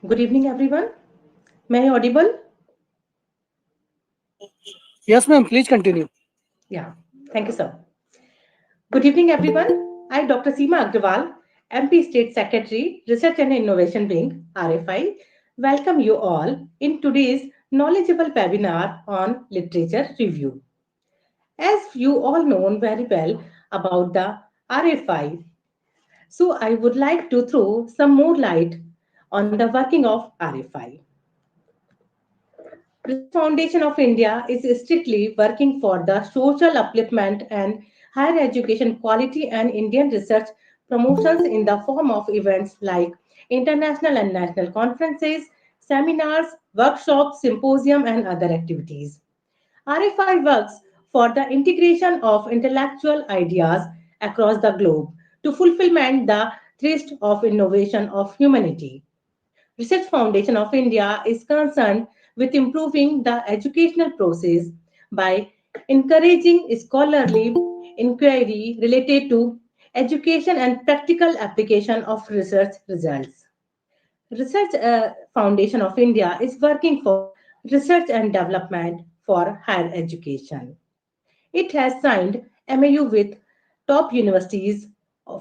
Good evening, everyone. May I audible? Yes, ma'am. Please continue. Yeah, thank you, sir. Good evening, everyone. I, Dr. Seema Agrawal, MP State Secretary, Research and Innovation Wing, RFI, welcome you all in today's knowledgeable webinar on literature review. As you all know very well about the RFI, so I would like to throw some more light on the working of RFI. Research Foundation of India is strictly working for the social upliftment and higher education quality and Indian research promotions in the form of events like international and national conferences, seminars, workshops, symposium, and other activities. RFI works for the integration of intellectual ideas across the globe to fulfillment the thirst of innovation of humanity. Research Foundation of India is concerned with improving the educational process by encouraging scholarly inquiry related to education and practical application of research results. Research Foundation of India is working for research and development for higher education. It has signed MAU with top universities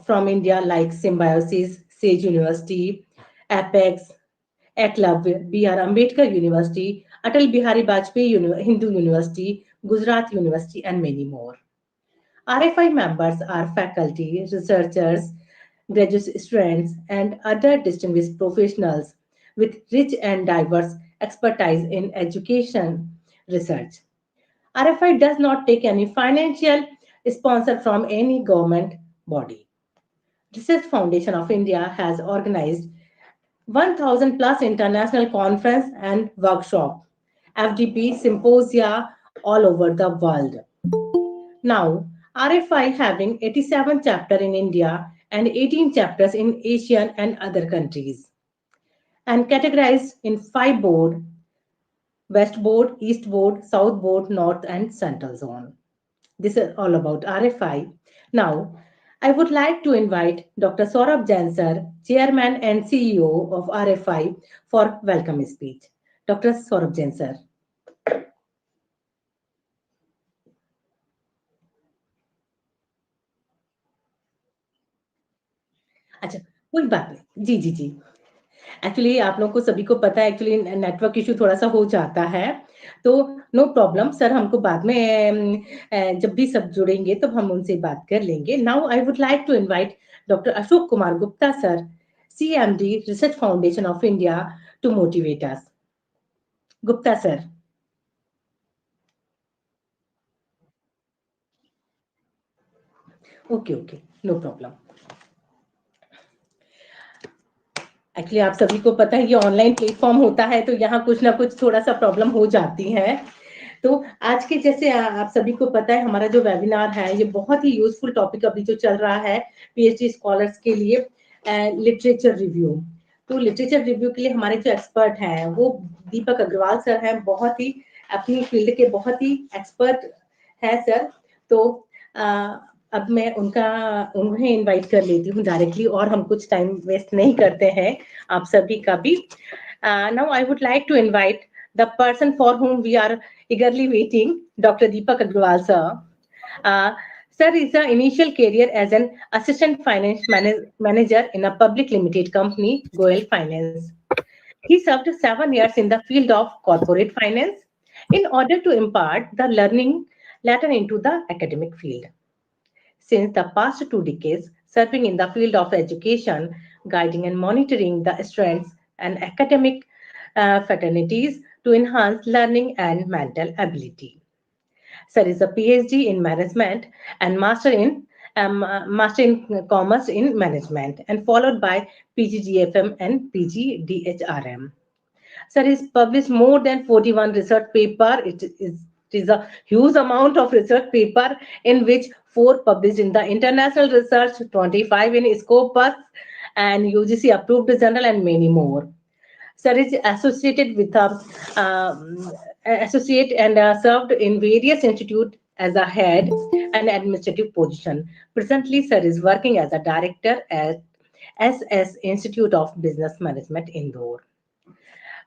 from India like Symbiosis, Sage University, Apex, Eklavya, B.R. Ambedkar University, Atal Bihari Vajpayee Hindu University, Gujarat University, and many more. RFI members are faculty, researchers, graduate students, and other distinguished professionals with rich and diverse expertise in education research. RFI does not take any financial sponsor from any government body. Research Foundation of India has organized 1,000 plus international conference and workshop, FDP symposia all over the world. Now, RFI having 87 chapters in India and 18 chapters in Asian and other countries, and categorized in 5 board: West Board, East Board, South Board, North and Central Zone. This is all about RFI. Now, I would like to invite Dr. Saurabh Jain sir, Chairman and CEO of RFI, for welcome speech. Dr. Saurabh Jain sir. अच्छा, कोई बात नहीं। जी, जी, जी। Actually आप लोगों को सभी को पता है एक्चुअली नेटवर्क इश्यू थोड़ा-सा हो जाता है, तो नो प्रॉब्लम सर हमको बाद में जब भी सब जुड़ेंगे तब हम उनसे बात कर लेंगे। Now I would like to invite doctor Ashok Kumar Gupta sir, CMD research foundation of India to motivate us. Gupta sir. Okay, okay, no problem. Actually आप सभी को पता है ये ऑनलाइन प्लेटफॉर्म होता है तो यहाँ कुछ ना कुछ थोड़ा-सा प्रॉब्लम हो जाती है। तो आज के जैसे आप सभी को पता है हमारा जो वेबिनार है ये बहुत ही यूजफुल टॉपिक अभी जो चल रहा है पीएचडी स्कॉलर्स के लिए लिटरेचर रिव्यू। तो लिटरेचर रिव्यू के लिए हमारे जो एक्सपर्ट हैं वो दीपक अग्रवाल सर हैं, बहुत ही अपनी फील्ड के बहुत ही एक्सपर्ट है सर। तो अब मैं उन्हें इनवाइट कर लेती हूँ डायरेक्टली और हम कुछ टाइम वेस्ट नहीं करते हैं आप सभी का भी। Now I would like to invite the person for whom we are eagerly waiting, Dr. Deepak Agrawal sir. Sir is the initial career as an assistant finance manager in a public limited company, Goel Finance. He served 7 years in the field of corporate finance in order to impart the learning later into the academic field. Since the past 2 decades, serving in the field of education, guiding and monitoring the students and academic fraternities to enhance learning and mental ability. Sir is a PhD in management and master in commerce in management, and followed by PGDFM and PGDHRM. Sir has published more than 41 research paper. It is a huge amount of research paper in which 4 published in the international research, 25 in Scopus and UGC approved journal and many more. Sir is associated with associate and served in various institutes as a head and administrative position. Presently, sir is working as a director at SS Institute of Business Management, Indore.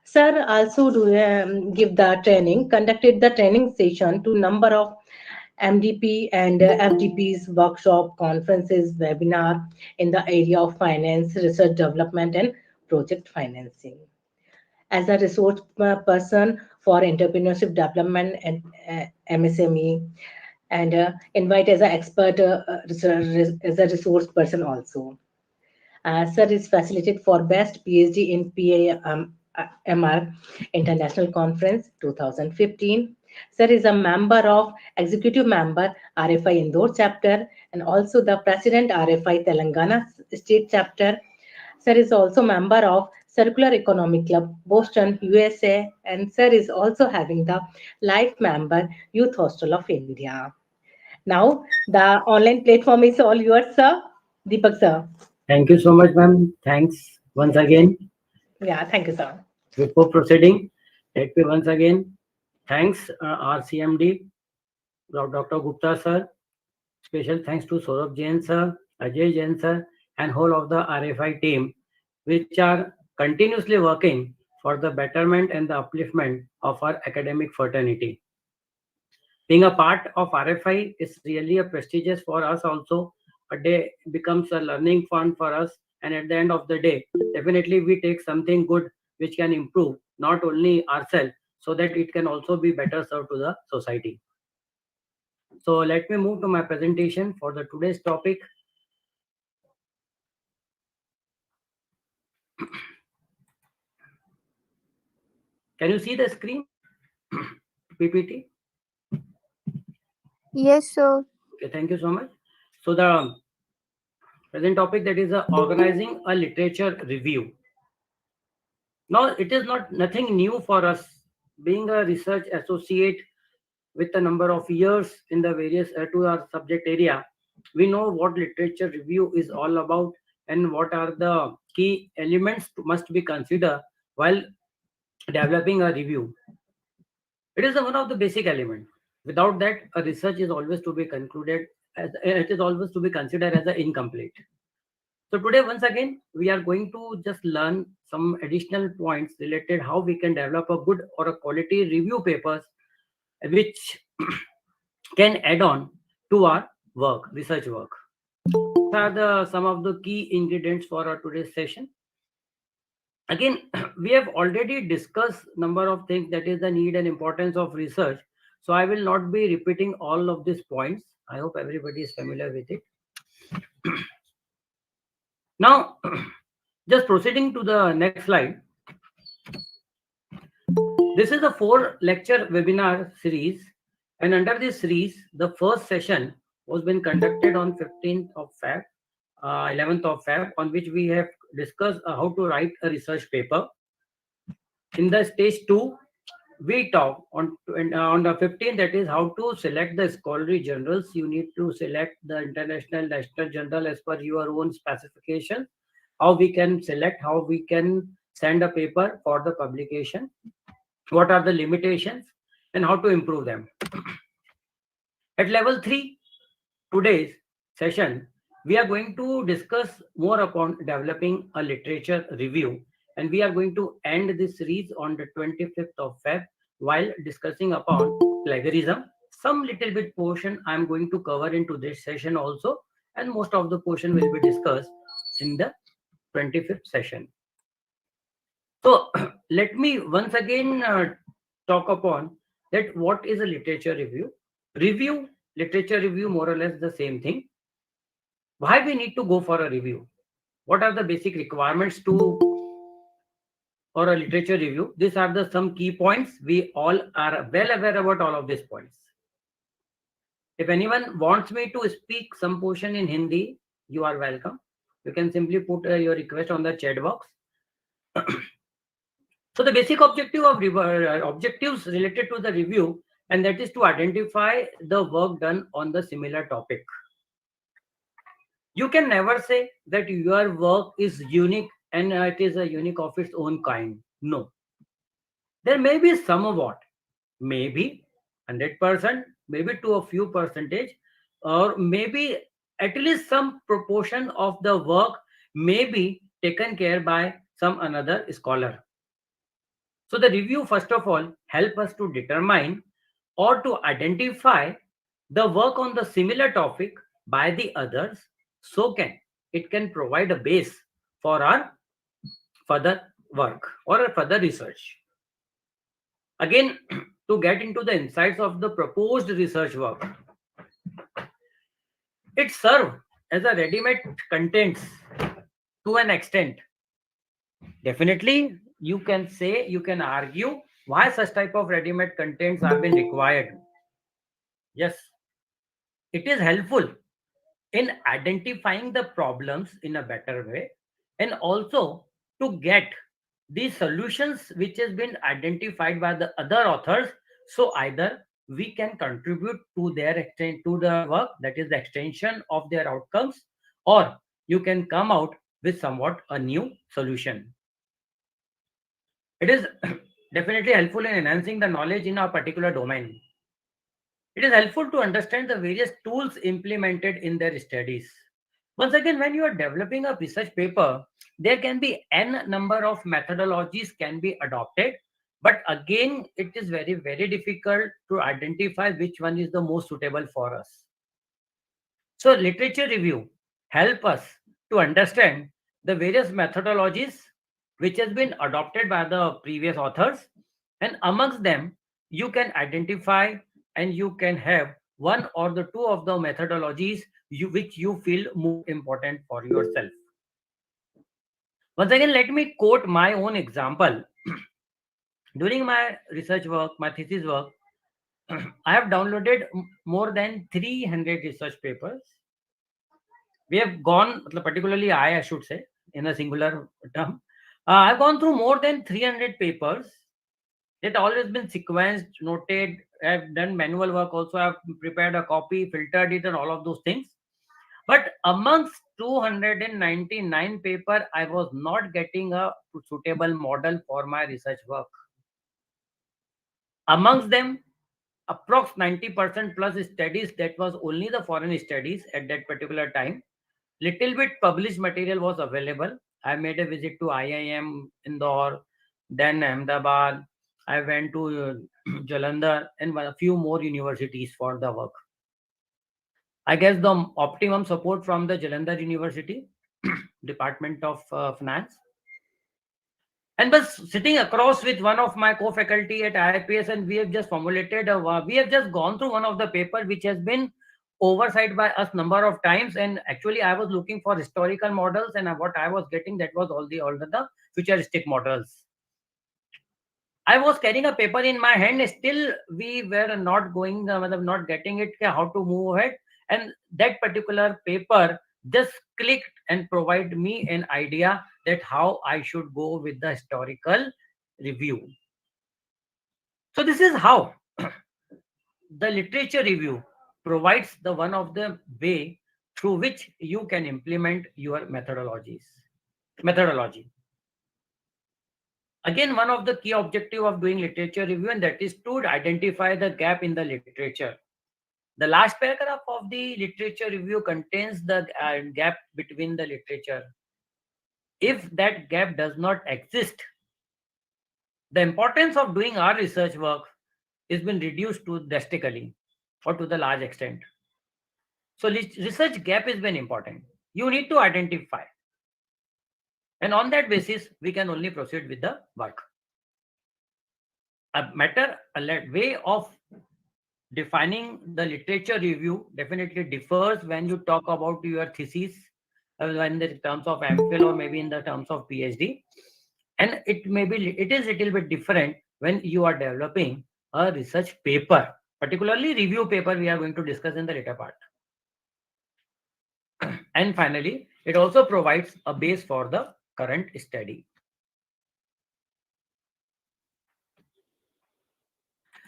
Sir also give the training, conducted the training session to number of MDP and FDPs, workshop, conferences, webinar in the area of finance, research development and project financing. As a resource person for entrepreneurship development and MSME, and invite as an expert as a resource person also. Sir is facilitated for Best PhD in PAMR International Conference 2015. Sir is a member of Executive Member RFI Indore Chapter and also the President RFI Telangana State Chapter. Sir is also member of Circular Economic Club Boston, USA, and Sir is also having the life member Youth Hostel of India. Now the online platform is all yours, sir. Deepak, sir. Thank you so much, ma'am. Thanks once again. Yeah, thank you, sir. Before proceeding, let me once again thanks our CMD, Dr. Gupta sir. Special thanks to Saurabh Jain sir, Ajay Jain sir, and whole of the RFI team, which are continuously working for the betterment and the upliftment of our academic fraternity. Being a part of RFI is really a prestigious for us also. A day becomes a learning fund for us, and at the end of the day, definitely we take something good which can improve not only ourselves, so that it can also be better served to the society. So let me move to my presentation for the today's topic. Can you see the screen? PPT? Yes, sir. Okay, thank you so much. So the present topic, that is organizing a literature review. Now, it is not nothing new for us. Being a research associate with a number of years in the various to our subject area, we know what literature review is all about and what are the key elements must be considered while developing a review. It is one of the basic elements. Without that, a research is always to be concluded as it is always to be considered as a incomplete. So today, once again, we are going to just learn some additional points related how we can develop a good or a quality review papers, which can add on to our work, research work. These are some of the key ingredients for our today's session. Again, we have already discussed number of things, that is the need and importance of research. So I will not be repeating all of these points. I hope everybody is familiar with it. Now, just proceeding to the next slide. This is a 4-lecture webinar series, and under this series, the first session was been conducted on 15th of Feb, 11th of Feb, on which we have discussed how to write a research paper. In the stage 2, we talk on the 15th, that is how to select the scholarly journals. You need to select the international national journal as per your own specification. How we can select, how we can send a paper for the publication, what are the limitations, and how to improve them. At level 3, today's session, we are going to discuss more upon developing a literature review, and we are going to end this series on the 25th of Feb while discussing upon plagiarism. Some little bit portion I am going to cover into this session also, and most of the portion will be discussed in the 25th session. So let me once again talk upon that what is a literature review. Literature review, more or less the same thing. Why we need to go for a review? What are the basic requirements to or a literature review? These are the some key points. We all are well aware about all of these points. If anyone wants me to speak some portion in Hindi, you are welcome. You can simply put your request on the chat box. So the basic objective of objectives related to the review, and that is to identify the work done on the similar topic. You can never say that your work is unique and it is a unique of its own kind. No. There may be somewhat, maybe 100%, maybe to a few percentage, or maybe at least some proportion of the work may be taken care by some another scholar. So the review, first of all, help us to determine or to identify the work on the similar topic by the others, so it can provide a base for our further work or a further research. Again, to get into the insights of the proposed research work, it serves as a ready-made contents to an extent. Definitely, you can say, you can argue why such type of ready-made contents have been required. Yes, it is helpful in identifying the problems in a better way, and also to get these solutions which has been identified by the other authors. So either we can contribute to their extent to the work, that is the extension of their outcomes, or you can come out with somewhat a new solution. It is definitely helpful in enhancing the knowledge in a particular domain. It is helpful to understand the various tools implemented in their studies. Once again, when you are developing a research paper, there can be n number of methodologies can be adopted, but again, it is very, very difficult to identify which one is the most suitable for us. So literature review help us to understand the various methodologies which has been adopted by the previous authors, and amongst them you can identify and you can have one or the two of the methodologies which you feel more important for yourself. Once again, let me quote my own example. During my research work, my thesis work, I have downloaded more than 300 research papers. We have gone, particularly I should say, in a singular term, I've gone through more than 300 papers. It always been sequenced, noted. I've done manual work also. I've prepared a copy, filtered it, and all of those things. But amongst 299 paper, I was not getting a suitable model for my research work. Amongst them, approx 90% plus studies, that was only the foreign studies at that particular time. Little bit published material was available. I made a visit to IIM Indore, then Ahmedabad. I went to Jalandhar and a few more universities for the work. I guess the optimum support from the Jalandhar University, Department of Finance, and was sitting across with one of my co-faculty at IIPS, and we have just formulated we have just gone through one of the paper which has been oversight by us number of times, and actually I was looking for historical models, and what I was getting, that was all the futuristic models. I was carrying a paper in my hand, still we were not going, not getting it, how to move ahead, and that particular paper just clicked and provide me an idea that how I should go with the historical review. So this is how the literature review provides the one of the way through which you can implement your methodology. Again, one of the key objective of doing literature review, and that is to identify the gap in the literature. The last paragraph of the literature review contains the gap between the literature. If that gap does not exist, the importance of doing our research work has been reduced to drastically or to the large extent. So research gap is very important. You need to identify. And on that basis, we can only proceed with the work. A way of defining the literature review definitely differs when you talk about your thesis, in the terms of MPhil or maybe in the terms of PhD. And it is a little bit different when you are developing a research paper, particularly review paper we are going to discuss in the later part. And finally, it also provides a base for the current study.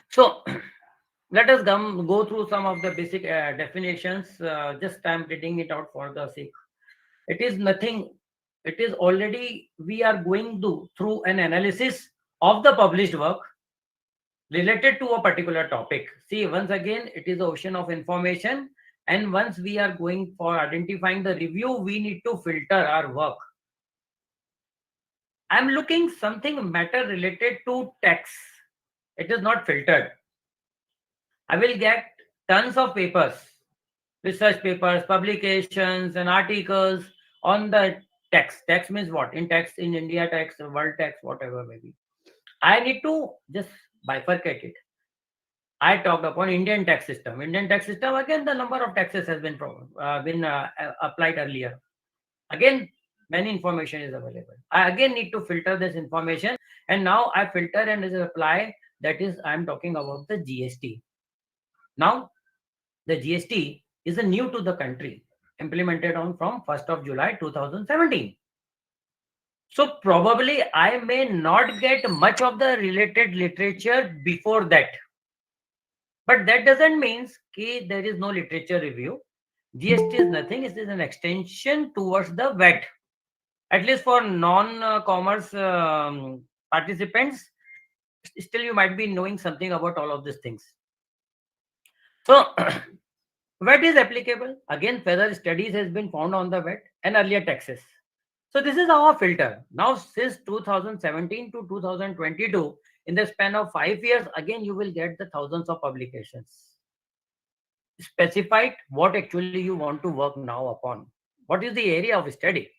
So let us go through some of the basic definitions. Just I'm reading it out for the sake. It is nothing. It is already, we are going through an analysis of the published work related to a particular topic. See, once again, it is the ocean of information. And once we are going for identifying the review, we need to filter our work. I'm looking something matter related to text. It is not filtered. I will get tons of papers, research papers, publications, and articles on the text. Text means what? In text, in India text, world text, whatever maybe. I need to just bifurcate it. I talked upon Indian tax system. Indian tax system, again, the number of taxes has been applied earlier. Again, many information is available. I again need to filter this information, and now I filter and just apply. That is, I'm talking about the GST. Now, the GST is a new to the country, implemented on from 1st of July 2017. So probably I may not get much of the related literature before that. But that doesn't mean that there is no literature review. GST is nothing, it is an extension towards the VAT. At least for non-commerce participants, still you might be knowing something about all of these things. So VAT is applicable. Again, further studies has been found on the VAT and earlier taxes. So this is our filter. Now, since 2017 to 2022, in the span of 5 years, again, you will get the thousands of publications. Specified what actually you want to work now upon. What is the area of study?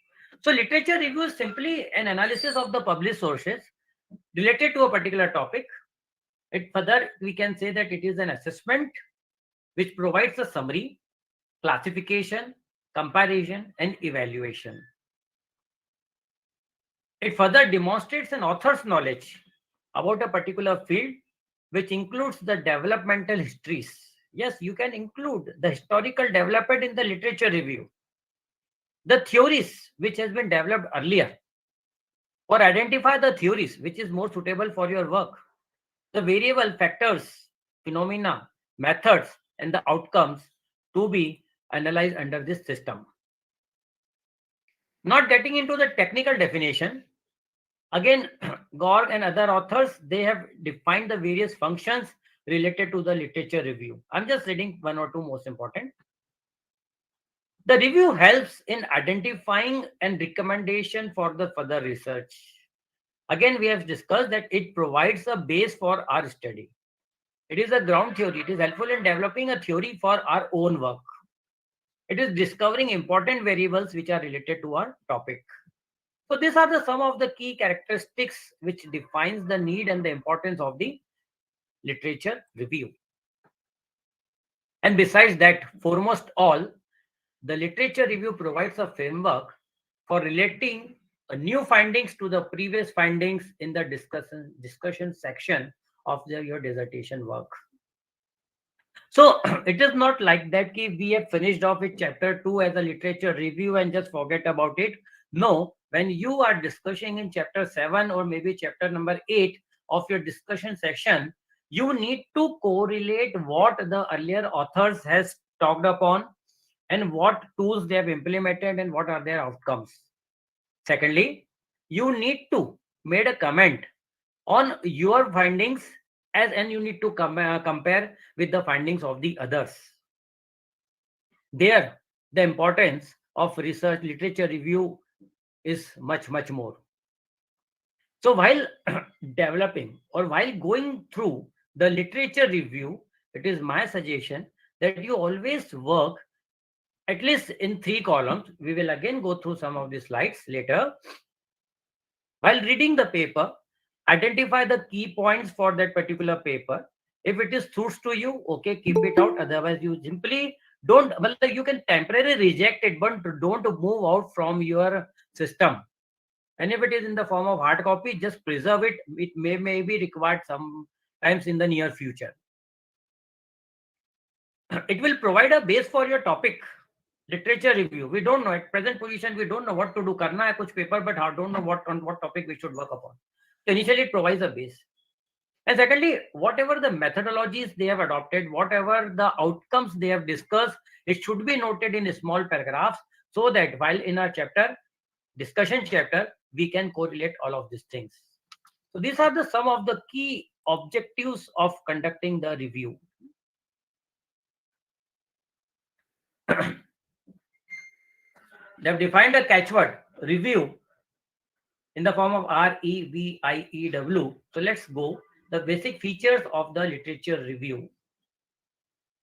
So literature review is simply an analysis of the published sources related to a particular topic. It further, we can say that it is an assessment which provides a summary, classification, comparison, and evaluation. It further demonstrates an author's knowledge about a particular field, which includes the developmental histories. Yes, you can include the historical development in the literature review. The theories which has been developed earlier, or identify the theories which is more suitable for your work. The variable factors, phenomena, methods, and the outcomes to be analyzed under this system. Not getting into the technical definition, again, Gorg and other authors, they have defined the various functions related to the literature review. I'm just reading one or two most important. The review helps in identifying and recommendation for the further research. Again, we have discussed that it provides a base for our study. It is a ground theory. It is helpful in developing a theory for our own work. It is discovering important variables which are related to our topic. So these are some of the key characteristics which defines the need and the importance of the literature review. And besides that, foremost all, the literature review provides a framework for relating new findings to the previous findings in the discussion section of your dissertation work. So it is not like that we have finished off with chapter 2 as a literature review and just forget about it. No, when you are discussing in chapter 7 or maybe chapter number 8 of your discussion section, you need to correlate what the earlier authors has talked upon and what tools they have implemented and what are their outcomes. Secondly, you need to make a comment on your findings and you need to compare with the findings of the others. There, the importance of research literature review is much more. So while developing or while going through the literature review, it is my suggestion that you always work at least in 3 columns. We will again go through some of the slides later. While reading the paper, identify the key points for that particular paper. If it is suits to you, okay, keep it out. Otherwise, you simply don't, well, you can temporarily reject it, but don't move out from your system. And if it is in the form of hard copy, just preserve it. It may be required sometimes in the near future. It will provide a base for your topic. Literature review. We don't know at present position. We don't know what to do. Karna hai kuch paper, but I don't know on what topic we should work upon. So initially, it provides a base. And secondly, whatever the methodologies they have adopted, whatever the outcomes they have discussed, it should be noted in small paragraphs so that while in our discussion chapter, we can correlate all of these things. So these are some of the key objectives of conducting the review. They have defined a catchword, review, in the form of REVIEW. So let's go. The basic features of the literature review.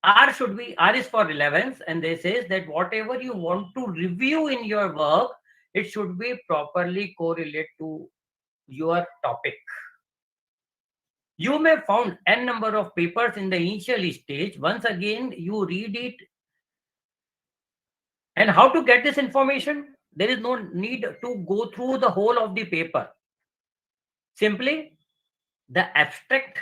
R is for relevance, and they says that whatever you want to review in your work, it should be properly correlate to your topic. You may found n number of papers in the initial stage. Once again, you read it. And how to get this information? There is no need to go through the whole of the paper. Simply the abstract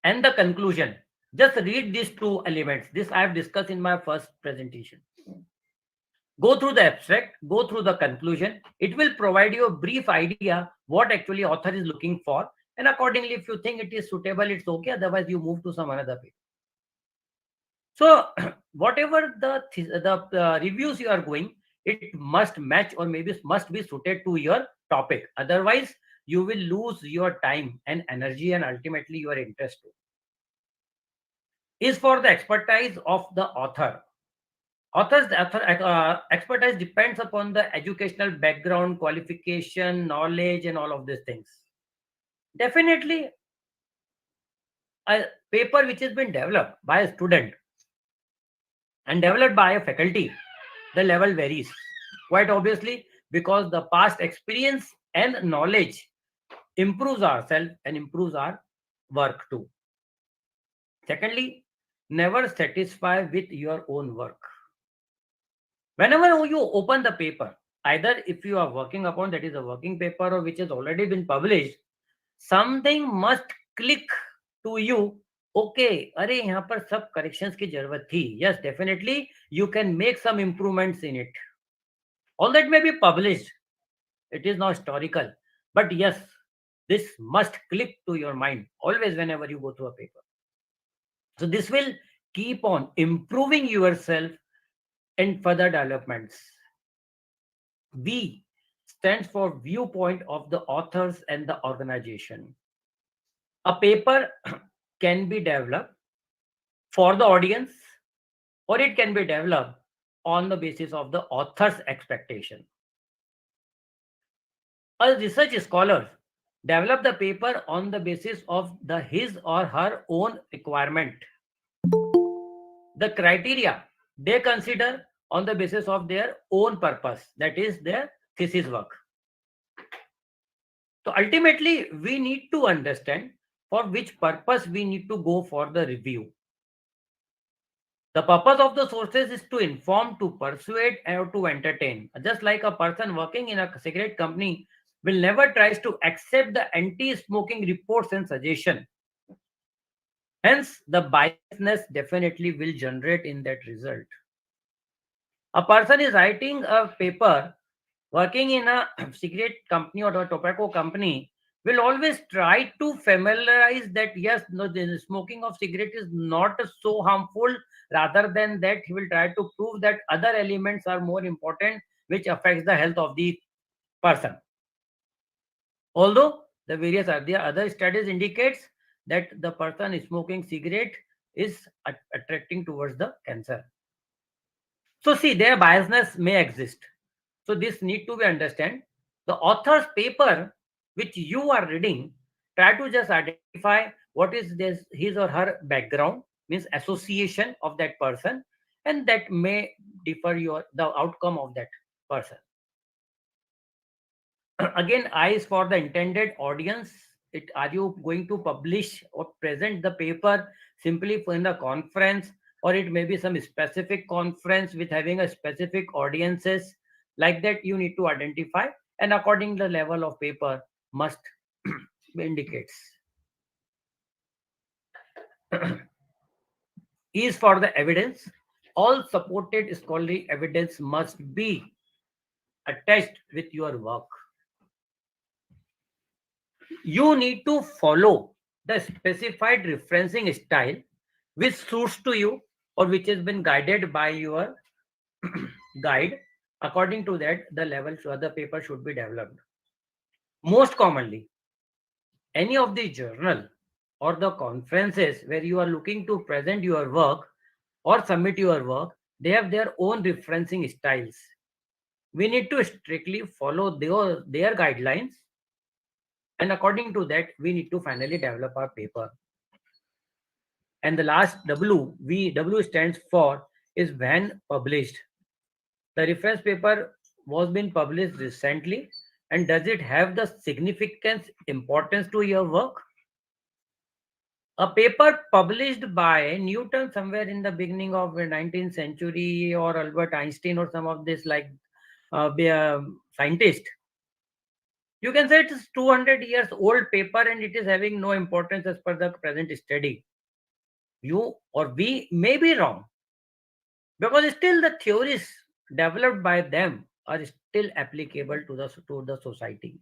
and the conclusion. Just read these two elements. This I have discussed in my first presentation. Go through the abstract, go through the conclusion. It will provide you a brief idea what actually author is looking for. And accordingly, if you think it is suitable, it's okay. Otherwise, you move to some another page. So whatever the reviews you are going, it must match or maybe must be suited to your topic. Otherwise, you will lose your time and energy and ultimately your interest. Is for the expertise of the author. Expertise depends upon the educational background, qualification, knowledge, and all of these things. Definitely, a paper which has been developed by a student and developed by a faculty, the level varies. Quite obviously, because the past experience and knowledge improves ourselves and improves our work too. Secondly, never satisfy with your own work. Whenever you open the paper, either if you are working upon that is a working paper or which has already been published, something must click to you. Okay, अरे यहाँ पर सब corrections की जरूरत थी. Yes, definitely you can make some improvements in it. All that may be published. It is not historical. But yes, this must click to your mind always whenever you go through a paper. So this will keep on improving yourself and further developments. V stands for viewpoint of the authors and the organization. A paper can be developed for the audience or it can be developed on the basis of the author's expectation. A research scholar develop the paper on the basis of his or her own requirement. The criteria they consider on the basis of their own purpose, that is their thesis work. So ultimately, we need to understand for which purpose we need to go for the review. The purpose of the sources is to inform, to persuade, or to entertain. Just like a person working in a cigarette company will never tries to accept the anti-smoking reports and suggestion. Hence, the biasness definitely will generate in that result. A person is writing a paper working in a cigarette company or a tobacco company will always try to familiarize that yes, no, the smoking of cigarette is not so harmful. Rather than that, he will try to prove that other elements are more important, which affects the health of the person. Although the other studies indicates that the person smoking cigarette is attracting towards the cancer. So see, their biasness may exist. So this need to be understand. The author's paper which you are reading, try to just identify what is this his or her background, means association of that person, and that may differ the outcome of that person. Again, I is for the intended audience. Are you going to publish or present the paper simply in the conference, or it may be some specific conference with having a specific audiences? Like that, you need to identify, and according to the level of paper must indicates. E is for the evidence. All supported scholarly evidence must be attached with your work. You need to follow the specified referencing style which suits to you or which has been guided by your guide. According to that, the level of the paper should be developed. Most commonly, any of the journal or the conferences where you are looking to present your work or submit your work, they have their own referencing styles. We need to strictly follow their guidelines, and according to that, we need to finally develop our paper. And the last W stands for is when published. The reference paper was been published recently, and does it have the significance importance to your work? A paper published by Newton somewhere in the beginning of the 19th century, or Albert Einstein, or some of this like scientist, you can say it is 200 years old paper and it is having no importance as per the present study. You or we may be wrong, because still the theories developed by them are still applicable to the society.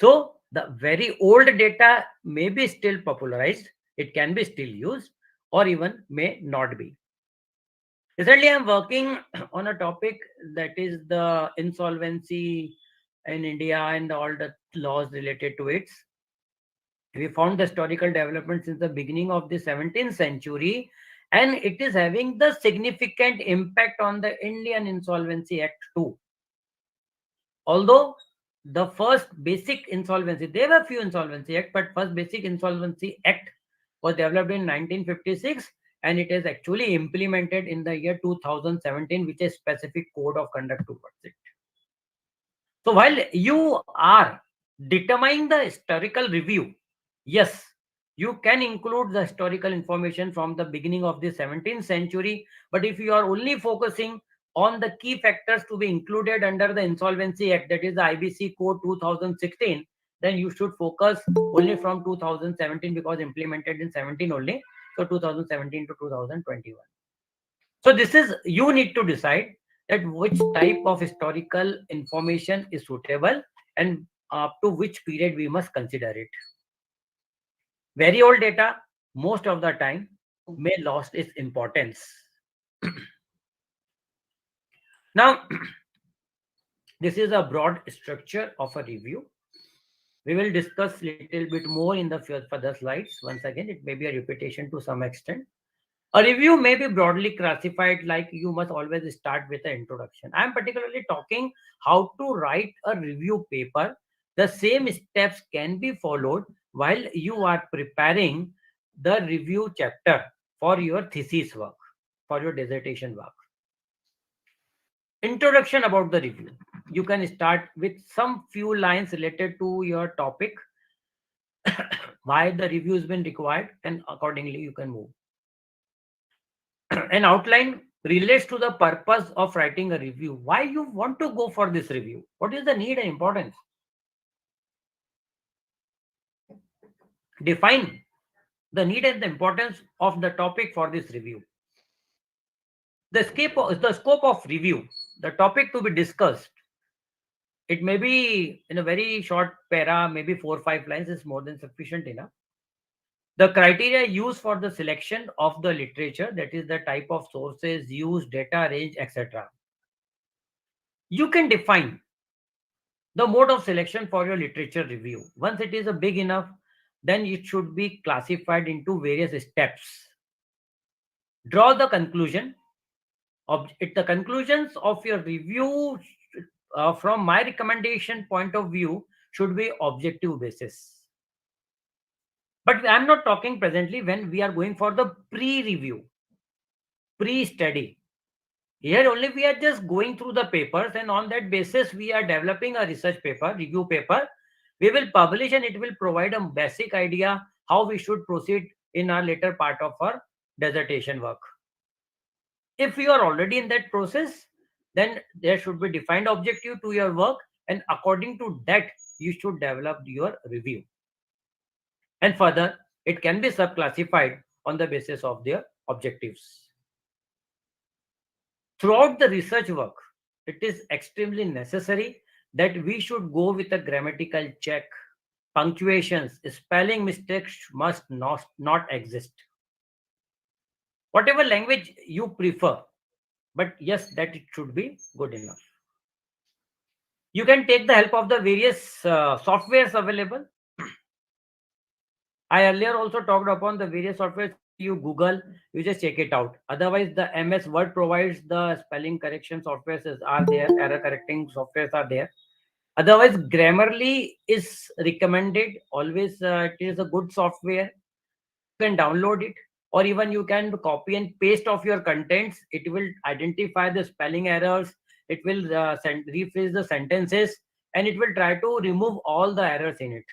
So the very old data may be still popularized, it can be still used, or even may not be. Recently, I'm working on a topic that is the insolvency in India and all the laws related to it. We found the historical development since the beginning of the 17th century, and it is having the significant impact on the Indian Insolvency Act too. Although the first basic insolvency, there were few insolvency act, but first basic insolvency act was developed in 1956, and it is actually implemented in the year 2017, which is specific code of conduct towards it. So while you are determining the historical review, yes, you can include the historical information from the beginning of the 17th century, but if you are only focusing on the key factors to be included under the Insolvency Act, that is the IBC Code 2016, then you should focus only from 2017, because implemented in 17 only, so 2017 to 2021. So this is, you need to decide that which type of historical information is suitable and up to which period we must consider it. Very old data, most of the time, may lost its importance. Now, this is a broad structure of a review. We will discuss little bit more in the further slides. Once again, it may be a repetition to some extent. A review may be broadly classified like you must always start with an introduction. I am particularly talking how to write a review paper. The same steps can be followed while you are preparing the review chapter for your thesis work, for your dissertation work. Introduction about the review. You can start with some few lines related to your topic, why the review has been required, and accordingly you can move. An outline relates to the purpose of writing a review. Why you want to go for this review? What is the need and importance? Define the need and the importance of the topic for this review. The scope of review, the topic to be discussed. It may be in a very short para, maybe 4 or 5 lines is more than sufficient enough. The criteria used for the selection of the literature, that is the type of sources used, data range, etc. You can define the mode of selection for your literature review. Once it is a big enough, then it should be classified into various steps. Draw the conclusion. The conclusions of your review, from my recommendation point of view, should be objective basis. But I'm not talking presently when we are going for the pre-review, pre-study. Here only we are just going through the papers, and on that basis we are developing a research paper, review paper. We will publish, and it will provide a basic idea how we should proceed in our later part of our dissertation work. If you are already in that process, then there should be defined objective to your work, and according to that you should develop your review. And further, it can be sub-classified on the basis of their objectives. Throughout the research work, it is extremely necessary that we should go with a grammatical check. Punctuations, spelling mistakes must not exist. Whatever language you prefer, but yes, that it should be good enough. You can take the help of the various softwares available. I earlier also talked upon the various softwares you Google, you just check it out. Otherwise, the MS Word provides the spelling correction softwares are there, error correcting softwares are there. Otherwise, Grammarly is recommended. Always, it is a good software. You can download it, or even you can copy and paste of your contents. It will identify the spelling errors. It will rephrase the sentences, and it will try to remove all the errors in it.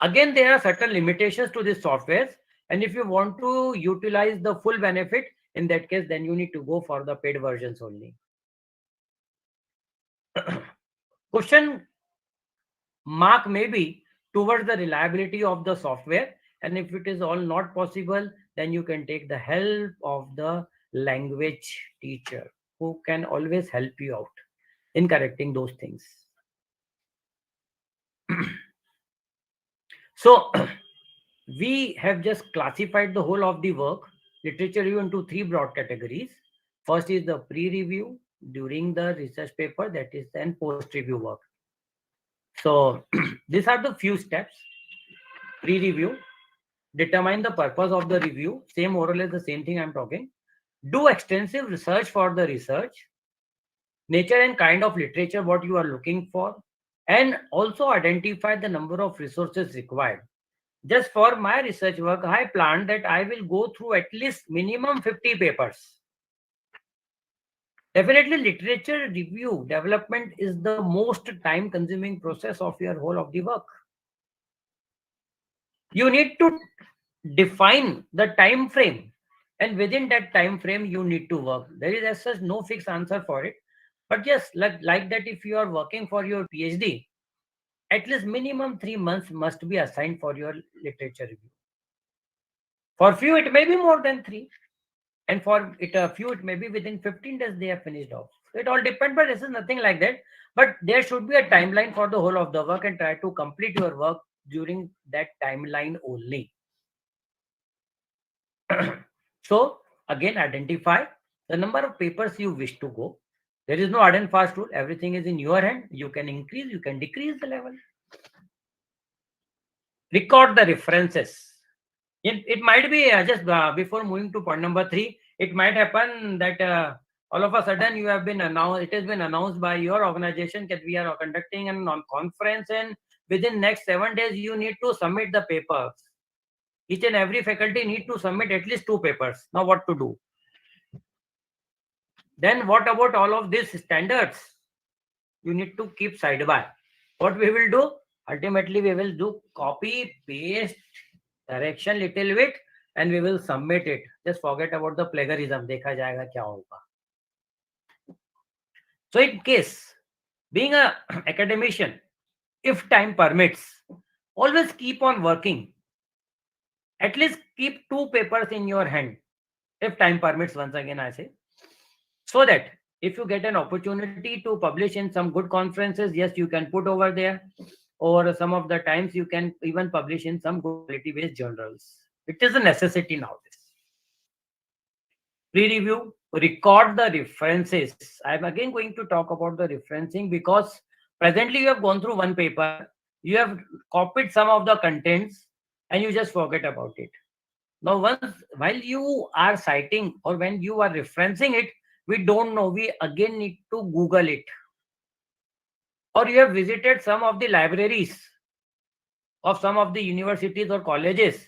Again, there are certain limitations to this software, and if you want to utilize the full benefit, in that case, then you need to go for the paid versions only. Question mark may be towards the reliability of the software, and if it is all not possible, then you can take the help of the language teacher who can always help you out in correcting those things. So we have just classified the whole of the work literature review into three broad categories. First is the pre-review during the research paper, that is then post-review work. So these are the few steps. Pre-review, determine the purpose of the review, same more or less the same thing I'm talking. Do extensive research for the research, nature and kind of literature what you are looking for, and also identify the number of resources required. Just for my research work, I planned that I will go through at least minimum 50 papers. Definitely, literature review development is the most time-consuming process of your whole of the work. You need to define the time frame, and within that time frame, you need to work. There is as such no fixed answer for it. But yes, like that, if you are working for your PhD, at least minimum 3 months must be assigned for your literature review. For few, it may be more than 3. And for it, a few, it may be within 15 days they have finished off. So it all depends, but this is nothing like that. But there should be a timeline for the whole of the work, and try to complete your work during that timeline only. So again, identify the number of papers you wish to go. There is no hard and fast rule. Everything is in your hand. You can increase, you can decrease the level. Record the references. It might be just before moving to point number 3, it might happen that all of a sudden you have been announced, it has been announced by your organization that we are conducting a non-conference, and within next 7 days you need to submit the papers. Each and every faculty need to submit at least 2 papers. Now what to do? Then what about all of these standards? You need to keep side by. What we will do? Ultimately, we will do copy, paste, correction little bit, and we will submit it. Just forget about the plagiarism. देखा जाएगा क्या होगा. So in case, being a academician, if time permits, always keep on working. At least keep 2 papers in your hand, if time permits, once again I say. So that if you get an opportunity to publish in some good conferences, yes, you can put over there. Or some of the times you can even publish in some quality-based journals. It is a necessity nowadays. Pre-review, record the references. I'm again going to talk about the referencing, because presently you have gone through one paper, you have copied some of the contents, and you just forget about it. Now, while you are citing or when you are referencing it, we don't know, we again need to Google it. Or you have visited some of the libraries of some of the universities or colleges.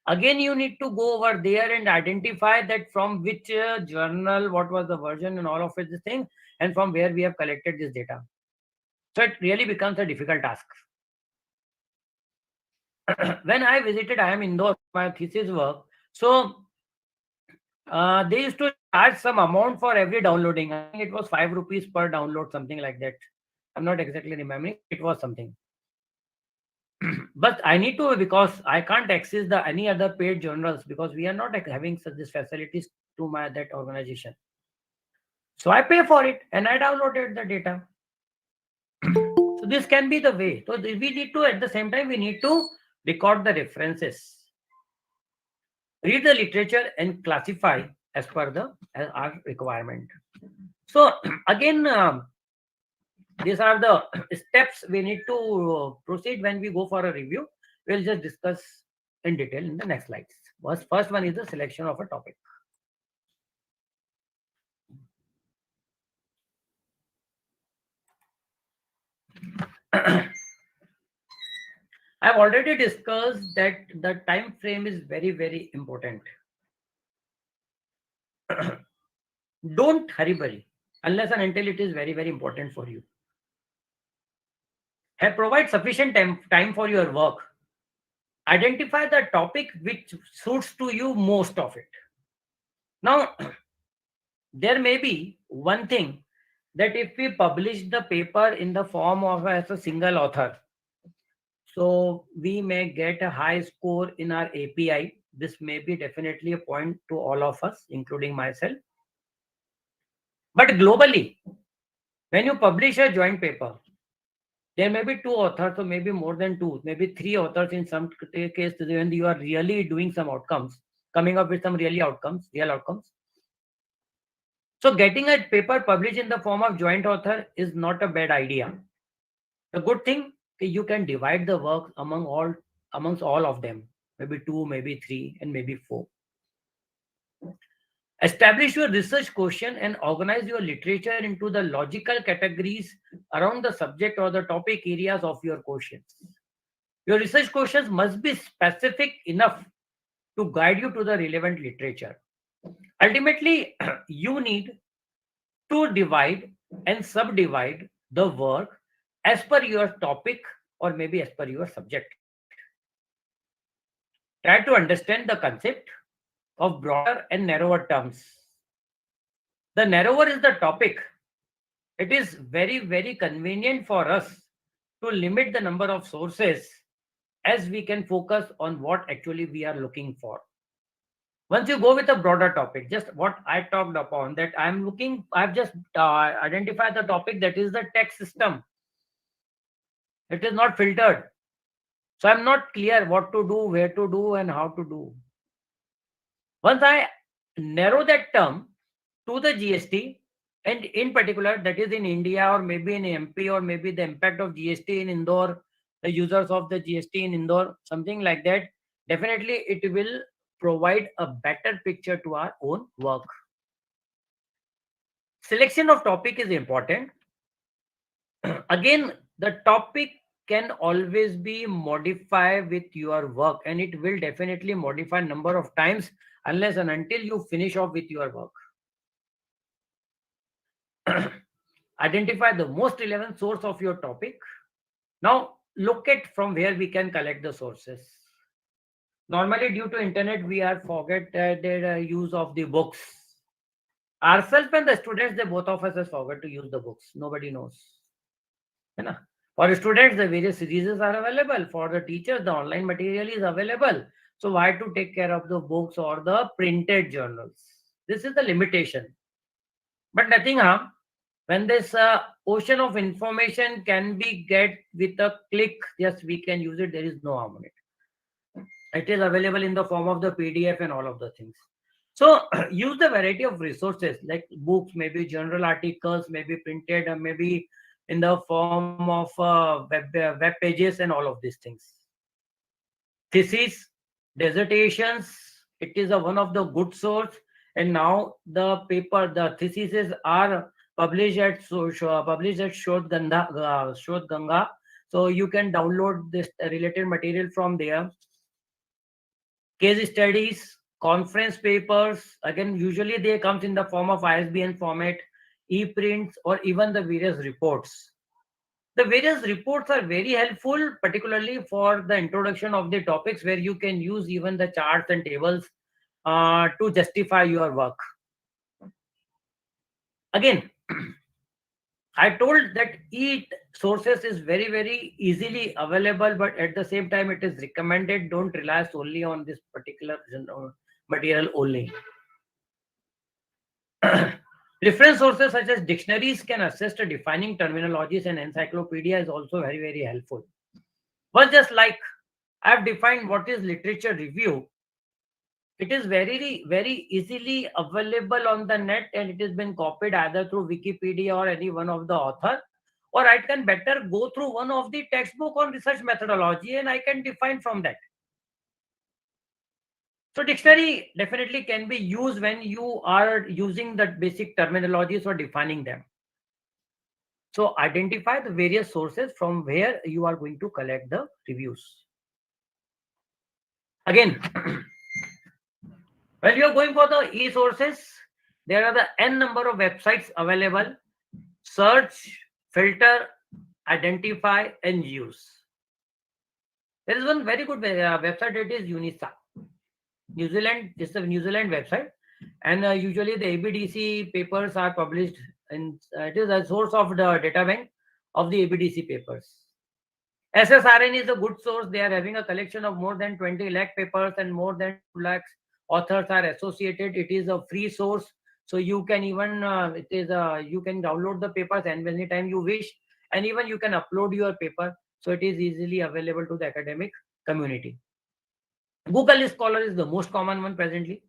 Again, you need to go over there and identify that from which journal, what was the version and all of it, this thing, and from where we have collected this data. So it really becomes a difficult task. When I visited IIM Indore, my thesis work, so they used to charge some amount for every downloading. I think it was 5 rupees per download, something like that. I'm not exactly remembering. It was something. But I need to, because I can't access the any other paid journals, because we are not having such these facilities to that organization. So I pay for it and I downloaded the data. So this can be the way. So we need to, at the same time, we need to record the references, read the literature, and classify as per our requirement. So again, these are the steps we need to proceed when we go for a review. We'll just discuss in detail in the next slides. First one is the selection of a topic. I've already discussed that the time frame is very, very important. Don't hurry unless and until it is very, very important for you. Provide sufficient time for your work. Identify the topic which suits to you most of it. Now, there may be one thing that if we publish the paper in the form of as a single author, so we may get a high score in our API. This may be definitely a point to all of us, including myself. But globally, when you publish a joint paper, there may be two authors, or maybe more than two, maybe three authors in some case, when you are really doing some outcomes, coming up with some real outcomes. So getting a paper published in the form of joint author is not a bad idea. The good thing is you can divide the work amongst all of them, maybe two, maybe three, and maybe four. Establish your research question and organize your literature into the logical categories around the subject or the topic areas of your questions. Your research questions must be specific enough to guide you to the relevant literature. Ultimately, you need to divide and subdivide the work as per your topic or maybe as per your subject. Try to understand the concept of broader and narrower terms. The narrower is the topic. It is very, very convenient for us to limit the number of sources as we can focus on what actually we are looking for. Once you go with a broader topic, just what I talked upon, that I've just identified the topic, that is the text system. It is not filtered. So I'm not clear what to do, where to do, and how to do. Once I narrow that term to the GST, and in particular, that is in India or maybe in MP, or maybe the impact of GST in Indore, the users of the GST in Indore, something like that, definitely it will provide a better picture to our own work. Selection of topic is important. Again, the topic can always be modified with your work, and it will definitely modify number of times unless and until you finish off with your work. Identify the most relevant source of your topic. Now look at from where we can collect the sources. Normally, due to internet, we are forget the use of the books. Ourselves and the students, they both of us has forgot to use the books. Nobody knows. For students, the various series are available. For the teachers, the online material is available. So why to take care of the books or the printed journals? This is the limitation. But nothing harm. When this ocean of information can be get with a click, yes, we can use it. There is no harm in it. It is available in the form of the PDF and all of the things. So use the variety of resources like books, maybe journal articles, maybe printed, or maybe in the form of web pages and all of these things. Thesis, dissertations, it is one of the good source. And now the theses are published at Shodh Ganga. So you can download this related material from there. Case studies, conference papers, again, usually they comes in the form of ISBN format, e-prints, or even the various reports. The various reports are very helpful, particularly for the introduction of the topics, where you can use even the charts and tables to justify your work. Again, I told that each sources is very, very easily available, but at the same time, it is recommended don't rely solely on this particular material only. Reference sources such as dictionaries can assist defining terminologies, and encyclopedia is also very, very helpful. But just like I've defined what is literature review, it is very, very easily available on the net, and it has been copied either through Wikipedia or any one of the author, or I can better go through one of the textbook on research methodology and I can define from that. So dictionary definitely can be used when you are using the basic terminologies or defining them. So identify the various sources from where you are going to collect the reviews. Again, when you are going for the e-sources, there are the n number of websites available. Search, filter, identify, and use. There is one very good website. It is Unisa. New Zealand. It's a New Zealand website, and usually the ABDC papers are published, and it is a source of the data bank of the ABDC papers. SSRN is a good source. They are having a collection of more than 20 lakh papers and more than 2 lakhs authors are associated. It is a free source, so you can even you can download the papers and anytime you wish, and even you can upload your paper. So it is easily available to the academic community. Google Scholar is the most common one presently.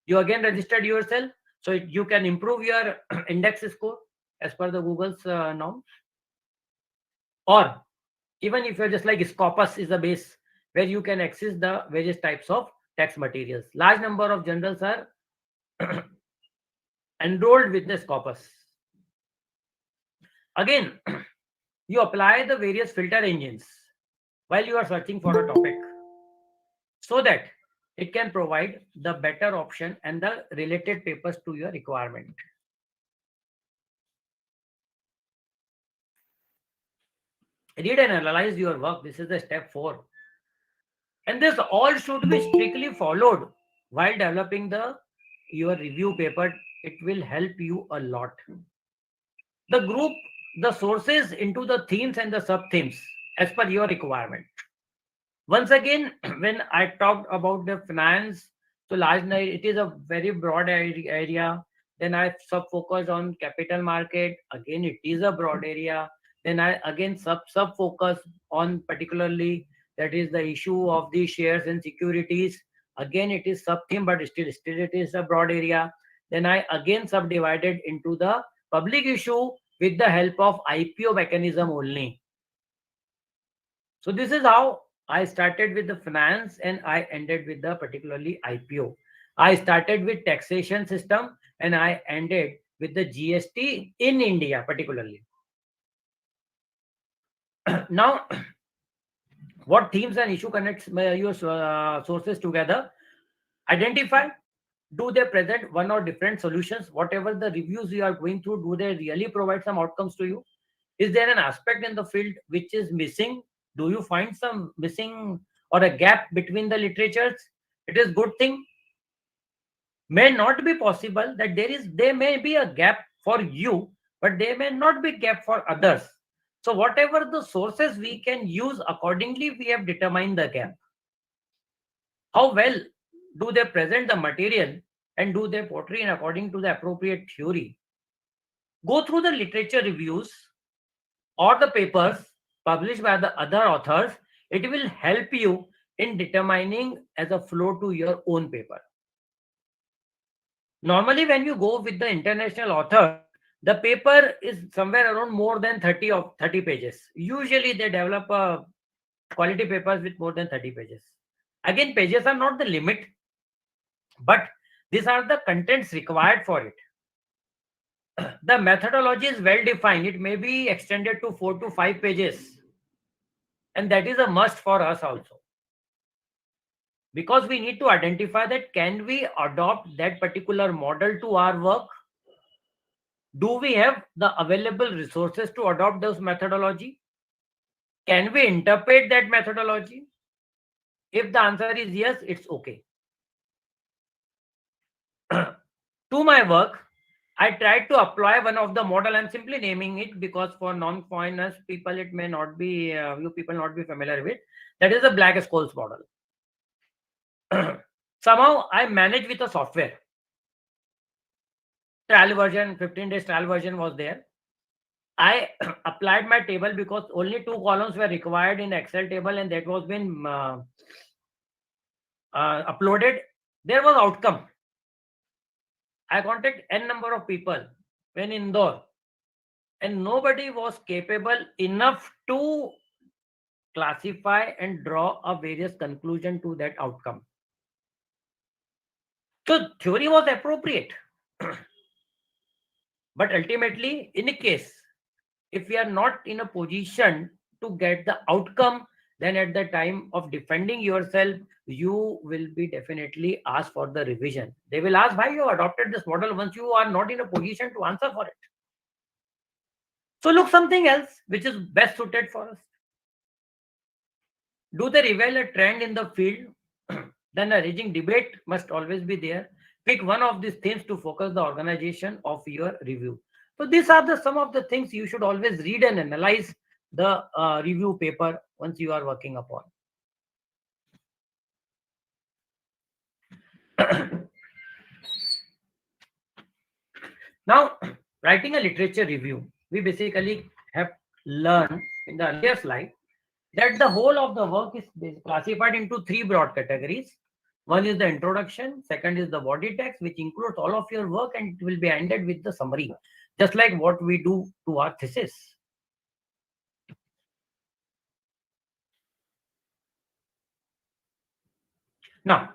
You again registered yourself, so you can improve your index score as per the Google's norm. Or even if you're just like Scopus is the base where you can access the various types of text materials. Large number of journals are enrolled with the Scopus. Again, you apply the various filter engines while you are searching for a topic so that it can provide the better option and the related papers to your requirement. Read and analyze your work. This is the step 4. And this all should be strictly followed while developing the your review paper. It will help you a lot. The group the sources into the themes and the sub themes as per your requirement. Once again, when I talked about the finance, so last night it is a very broad area. Then I sub focused on capital market. Again, it is a broad area. Then I again sub focus on particularly that is the issue of the shares and securities. Again, it is sub theme, but still it is a broad area. Then I again subdivided into the public issue with the help of IPO mechanism only. So this is how I started with the finance and I ended with the particularly IPO. I started with taxation system and I ended with the GST in India particularly. Now, what themes and issue connects your sources together? Identify, do they present one or different solutions? Whatever the reviews you are going through, do they really provide some outcomes to you? Is there an aspect in the field which is missing? Do you find some missing or a gap between the literatures? It is good thing. May not be possible that there may be a gap for you, but there may not be gap for others. So whatever the sources we can use accordingly, we have determined the gap. How well do they present the material and do they portray in according to the appropriate theory? Go through the literature reviews or the papers published by the other authors. It will help you in determining as a flow to your own paper. Normally, when you go with the international author, the paper is somewhere around more than 30 pages. Usually, they develop quality papers with more than 30 pages. Again, pages are not the limit, but these are the contents required for it. The methodology is well defined. It may be extended to 4 to 5 pages. And that is a must for us also. Because we need to identify that can we adopt that particular model to our work? Do we have the available resources to adopt those methodology? Can we interpret that methodology? If the answer is yes, it's okay. To my work, I tried to apply one of the model. I'm simply naming it because for non-finance people, it may not be, you people not be familiar with. That is the Black-Scholes model. Somehow I managed with a software. Trial version, 15 days trial version was there. I applied my table because only 2 columns were required in Excel table and that was been uploaded. There was outcome. I contacted n number of people when in Indore and nobody was capable enough to classify and draw a various conclusion to that outcome. So theory was appropriate. But ultimately, in a case, if we are not in a position to get the outcome, then at the time of defending yourself, you will be definitely asked for the revision. They will ask why you adopted this model once you are not in a position to answer for it. So look something else which is best suited for us. Do they reveal a trend in the field? Then a raging debate must always be there. Pick one of these themes to focus the organization of your review. So these are the some of the things you should always read and analyze the review paper once you are working upon. Now, writing a literature review, we basically have learned in the earlier slide that the whole of the work is classified into three broad categories. One is the introduction, second is the body text, which includes all of your work, and it will be ended with the summary, just like what we do to our thesis. Now,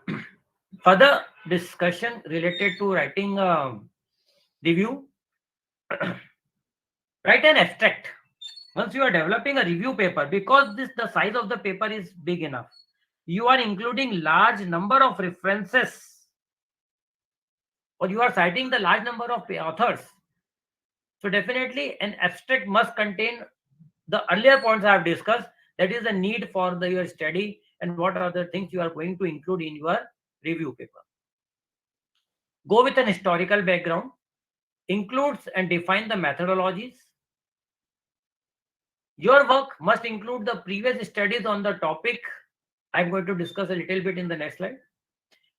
further discussion related to writing a review. Write an abstract. Once you are developing a review paper, because the size of the paper is big enough, you are including large number of references, or you are citing the large number of authors. So definitely an abstract must contain the earlier points I have discussed. That is the need for your study and what are the things you are going to include in your review paper. Go with an historical background, includes and define the methodologies. Your work must include the previous studies on the topic I'm going to discuss a little bit in the next slide.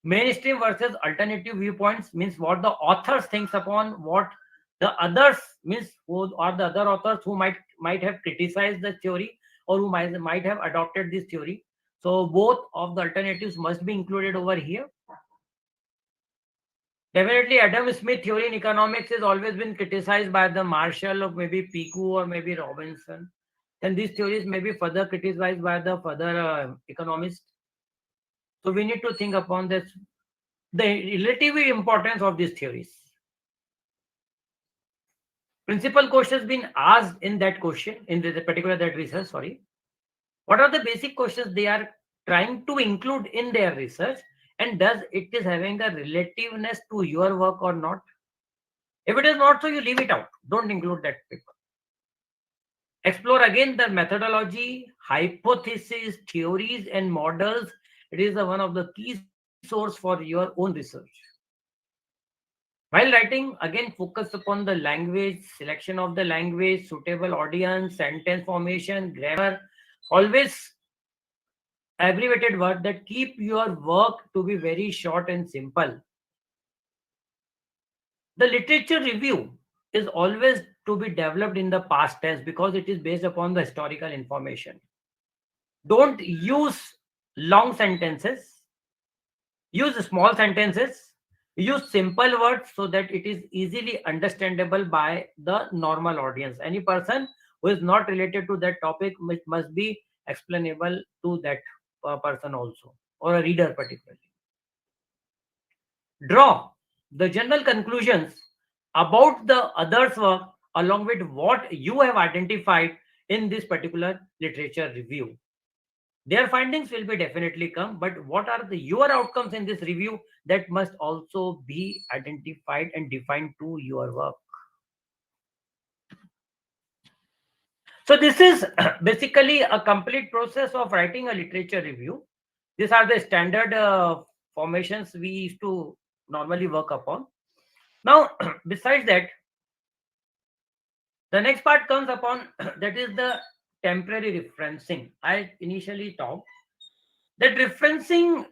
Mainstream versus alternative viewpoints means what the authors thinks upon, what the others means who are the other authors who might have criticized the theory or who might have adopted this theory. So both of the alternatives must be included over here. Definitely Adam Smith theory in economics has always been criticized by the Marshall or maybe Pico or maybe Robinson. Then these theories may be further criticized by the further economists. So we need to think upon this, the relative importance of these theories. Principal questions been asked in that question, in the particular that research, sorry. What are the basic questions they are trying to include in their research, and does it is having a relativeness to your work or not? If it is not so, you leave it out. Don't include that paper. Explore again the methodology, hypothesis, theories, and models. It is one of the key source for your own research. While writing, again, focus upon the language, selection of the language, suitable audience, sentence formation, grammar. Always abbreviated word that keep your work to be very short and simple. The literature review is always to be developed in the past tense because it is based upon the historical information. Don't use long sentences. Use small sentences. Use simple words so that it is easily understandable by the normal audience. Any person who is not related to that topic must be explainable to that person also, or a reader particularly. Draw the general conclusions about the others' work along with what you have identified in this particular literature review. Their findings will be definitely come, but what are your outcomes in this review that must also be identified and defined to your work. So this is basically a complete process of writing a literature review. These are the standard formations we used to normally work upon. Now, besides that, the next part comes upon that is the temporary referencing. I initially talked that referencing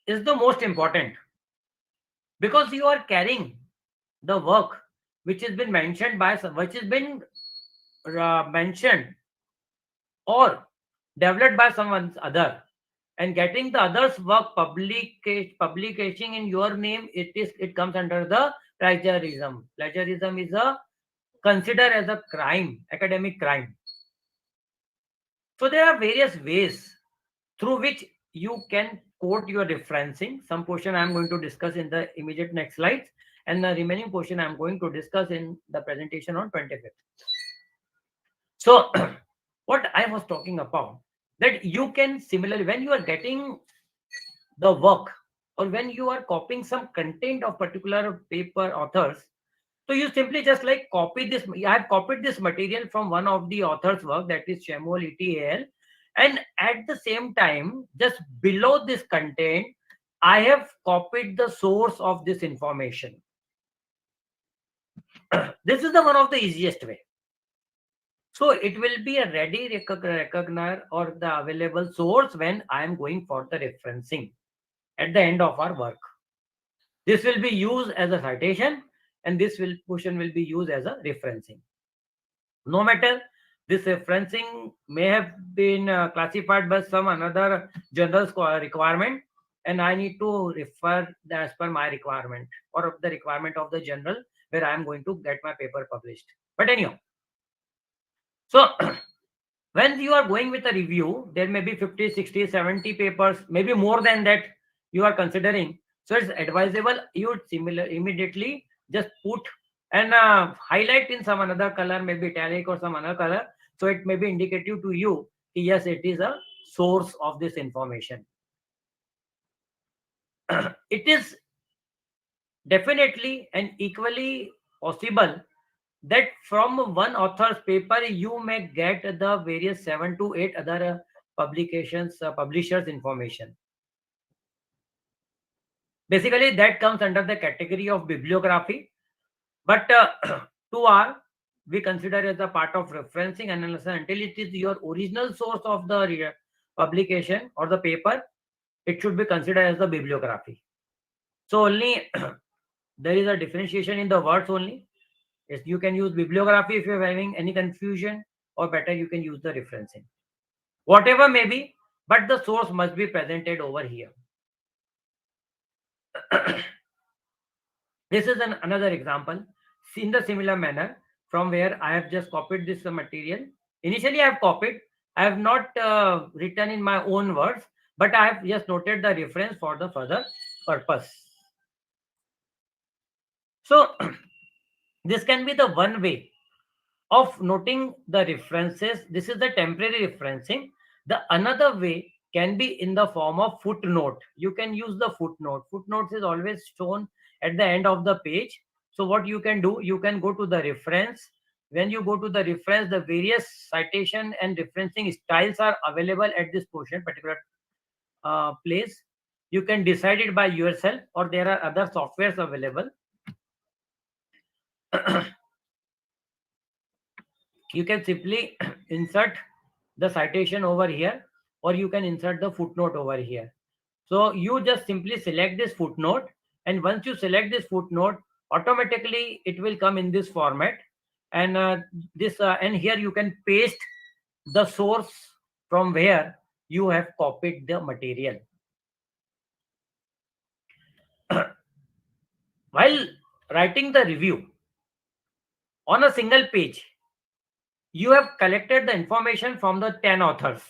is the most important because you are carrying the work which has been mentioned by some, which has been mentioned or developed by someone other, and getting the other's work publication in your name, it comes under the plagiarism. Plagiarism is a considered as a crime, academic crime. So there are various ways through which you can quote your referencing. Some portion I am going to discuss in the immediate next slides, and the remaining portion I am going to discuss in the presentation on 25th. So what I was talking about, that you can similarly, when you are getting the work or when you are copying some content of particular paper authors, so you simply just like copy this. I have copied this material from one of the author's work, that is Shemuel ETAL, and at the same time, just below this content, I have copied the source of this information. This is the one of the easiest way. So it will be a ready recognizer or the available source when I am going for the referencing at the end of our work. This will be used as a citation, and this portion will be used as a referencing. No matter this referencing may have been classified by some another journal's requirement, and I need to refer as per my requirement or the requirement of the journal where I am going to get my paper published. But anyhow, so when you are going with a review, there may be 50, 60, 70 papers, maybe more than that you are considering. So it's advisable you would immediately just put and highlight in some another color, maybe italic or some another color. So it may be indicative to you, yes, it is a source of this information. It is definitely and equally possible that from one author's paper you may get the various 7 to 8 other publishers information. Basically that comes under the category of bibliography, but to our we consider as a part of referencing analysis until it is your original source of the publication or the paper, it should be considered as the bibliography. So only there is a differentiation in the words only. Yes, you can use bibliography if you're having any confusion, or better you can use the referencing. Whatever may be, but the source must be presented over here. This is another example in the similar manner from where I have just copied this material. Initially I have copied, I have not written in my own words, but I have just noted the reference for the further purpose. So this can be the one way of noting the references. This is the temporary referencing. The another way can be in the form of footnote. You can use the footnote. Footnotes is always shown at the end of the page. So what you can do, you can go to the reference. When you go to the reference, the various citation and referencing styles are available at this portion, particular place. You can decide it by yourself, or there are other softwares available. You can simply insert the citation over here, or you can insert the footnote over here. So you just simply select this footnote, and once you select this footnote, automatically it will come in this format, and and here you can paste the source from where you have copied the material. While writing the review on a single page, you have collected the information from the 10 authors.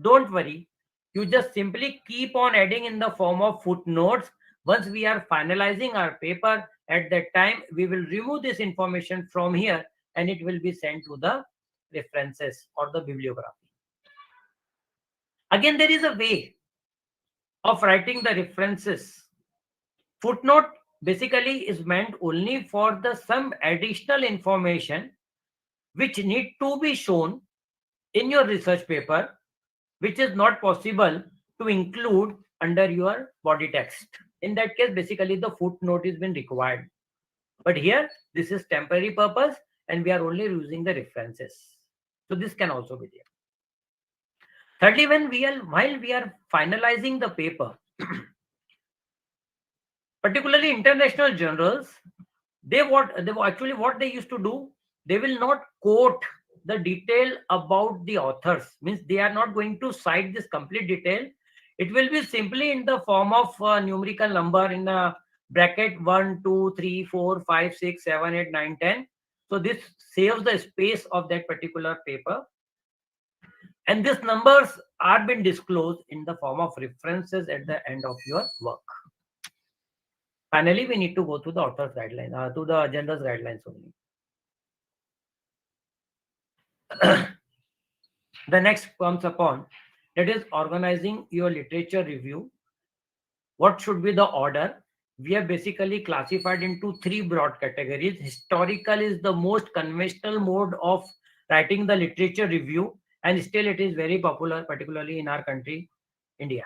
Don't worry, you just simply keep on adding in the form of footnotes. Once we are finalizing our paper, at that time we will remove this information from here, and it will be sent to the references or the bibliography. Again, there is a way of writing the references. Footnote basically is meant only for the some additional information which need to be shown in your research paper, which is not possible to include under your body text. In that case, basically the footnote is been required. But here, this is temporary purpose, and we are only using the references. So this can also be there. Thirdly, while we are finalizing the paper, particularly international journals, what they used to do, they will not quote the detail about the authors. Means they are not going to cite this complete detail. It will be simply in the form of numerical number in a bracket 1, 2, 3, 4, 5, 6, 7, 8, 9, 10. So this saves the space of that particular paper. And these numbers are been disclosed in the form of references at the end of your work. Finally, we need to go to the author's guidelines, to the general's guidelines only. The next comes upon, that is organizing your literature review. What should be the order? We have basically classified into three broad categories. Historical is the most conventional mode of writing the literature review, and still it is very popular, particularly in our country, India.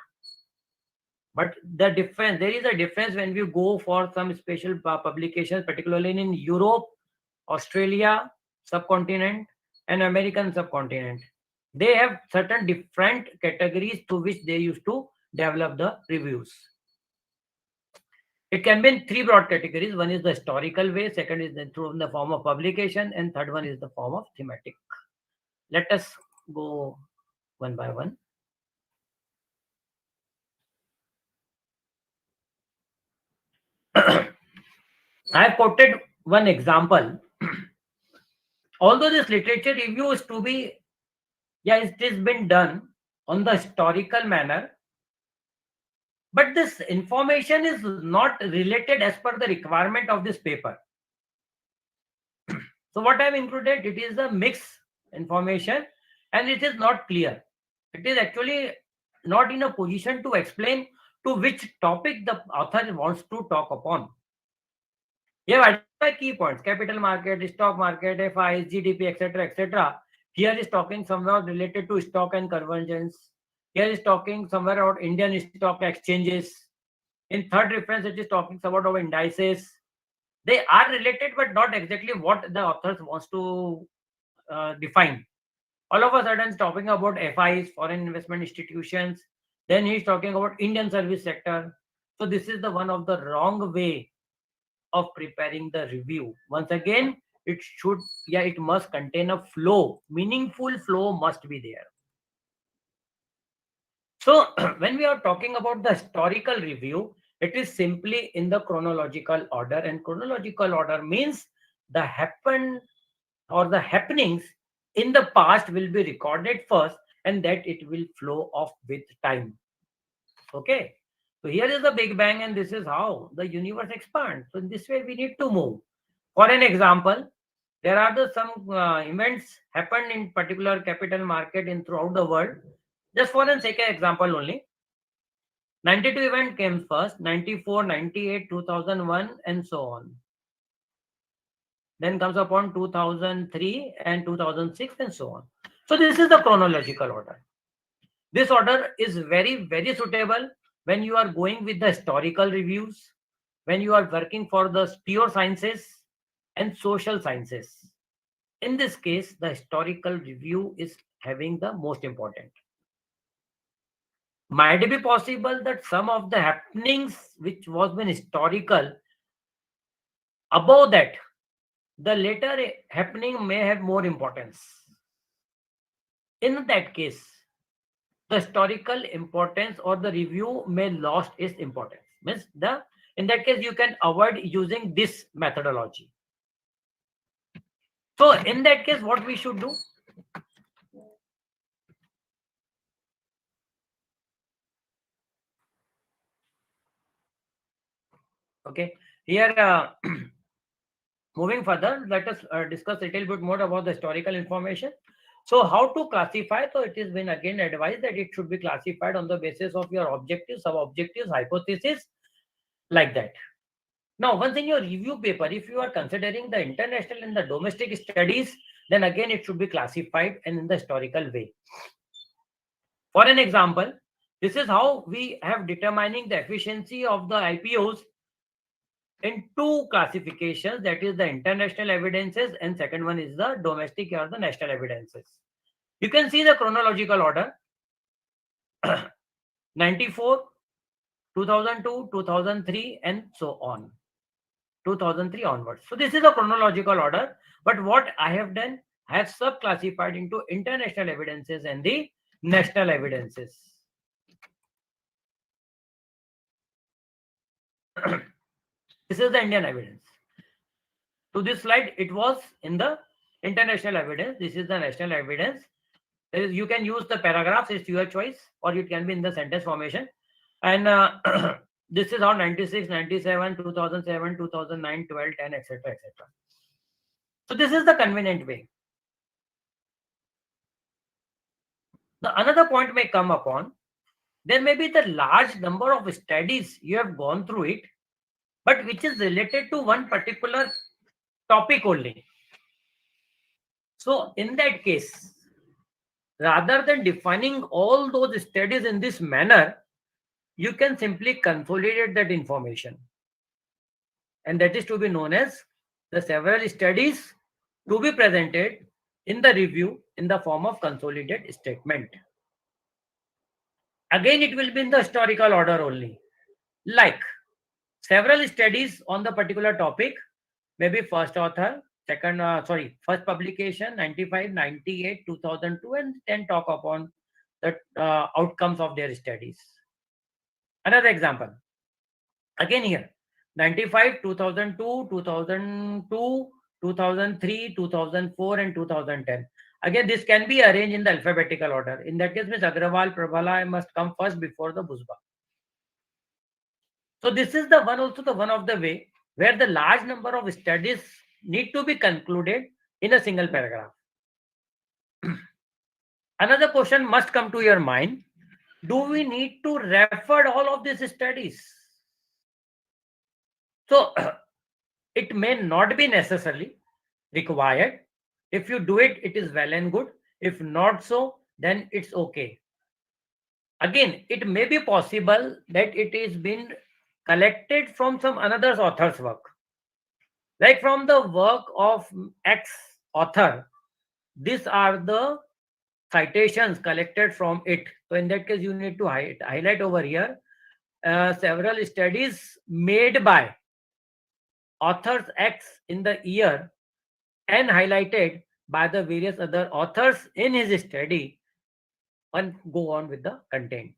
But the difference, there is a difference when we go for some special publications, particularly in Europe, Australia subcontinent, and American subcontinent. They have certain different categories to which they used to develop the reviews. It can be in three broad categories. One is the historical way, second is through the form of publication, and third one is the form of thematic. Let us go one by one. I have quoted one example. Although this literature review is to be, it has been done on the historical manner, but this information is not related as per the requirement of this paper. So what I have included, it is a mixed information and it is not clear. It is actually not in a position to explain to which topic the author wants to talk upon. You have identified key points: capital market, stock market, FIs, GDP, etc., etc. Here is talking somewhere related to stock and convergence. Here is talking somewhere about Indian stock exchanges. In third reference, it is talking about our indices. They are related, but not exactly what the author wants to define. All of a sudden, talking about FIs, foreign investment institutions. Then he's talking about Indian service sector. So this is the one of the wrong way of preparing the review. Once again, it must contain a flow. Meaningful flow must be there. So when we are talking about the historical review, it is simply in the chronological order, and chronological order means the happenings in the past will be recorded first, and that it will flow off with time. Okay. So here is the Big Bang, and this is how the universe expands. So in this way, we need to move. For an example, there are some events happened in particular capital market in throughout the world. Just for an second example only. 92 event came first, 94, 98, 2001, and so on. Then comes upon 2003 and 2006 and so on. So this is the chronological order. This order is very, very suitable when you are going with the historical reviews, when you are working for the pure sciences and social sciences. In this case, the historical review is having the most important. Might it be possible that some of the happenings which was been historical, above that, the later happening may have more importance. In that case, the historical importance or the review may lost its importance. In that case, you can avoid using this methodology. So in that case, what we should do? Okay, here moving further, let us discuss a little bit more about the historical information. So how to classify? So it has been again advised that it should be classified on the basis of your objectives, sub-objectives, hypothesis, like that. Now, once in your review paper, if you are considering the international and the domestic studies, then again it should be classified and in the historical way. For an example, this is how we have determining the efficiency of the IPOs in two classifications, that is the international evidences and second one is the domestic or the national evidences. You can see the chronological order. 94, 2002, 2003 and so on. 2003 onwards. So this is the chronological order, but what I have done, I have sub-classified into international evidences and the national evidences. This is the Indian evidence. To this slide, it was in the international evidence. This is the national evidence. You can use the paragraphs, it's your choice, or it can be in the sentence formation. And this is on 96, 97, 2007, 2009, 12, 10, etc., etc. So this is the convenient way. The another point may come upon, there may be the large number of studies you have gone through it, but which is related to one particular topic only. So in that case, rather than defining all those studies in this manner, you can simply consolidate that information. And that is to be known as the several studies to be presented in the review in the form of consolidated statement. Again, it will be in the historical order only. Like several studies on the particular topic, maybe first author, first publication, 95, 98, 2002, and then talk upon the outcomes of their studies. Another example, again here, 95, 2002, 2002, 2003, 2004, and 2010. Again, this can be arranged in the alphabetical order. In that case, Ms. Agrawal, Prabhala must come first before the Bhusba. So this is the one also the one of the way where the large number of studies need to be concluded in a single paragraph. Another question must come to your mind. Do we need to refer all of these studies? So it may not be necessarily required. If you do it, it is well and good. If not so, then it's okay. Again, it may be possible that it is been collected from some another author's work. Like from the work of X author, these are the citations collected from it. So in that case, you need to highlight over here several studies made by authors X in the year and highlighted by the various other authors in his study, and go on with the content.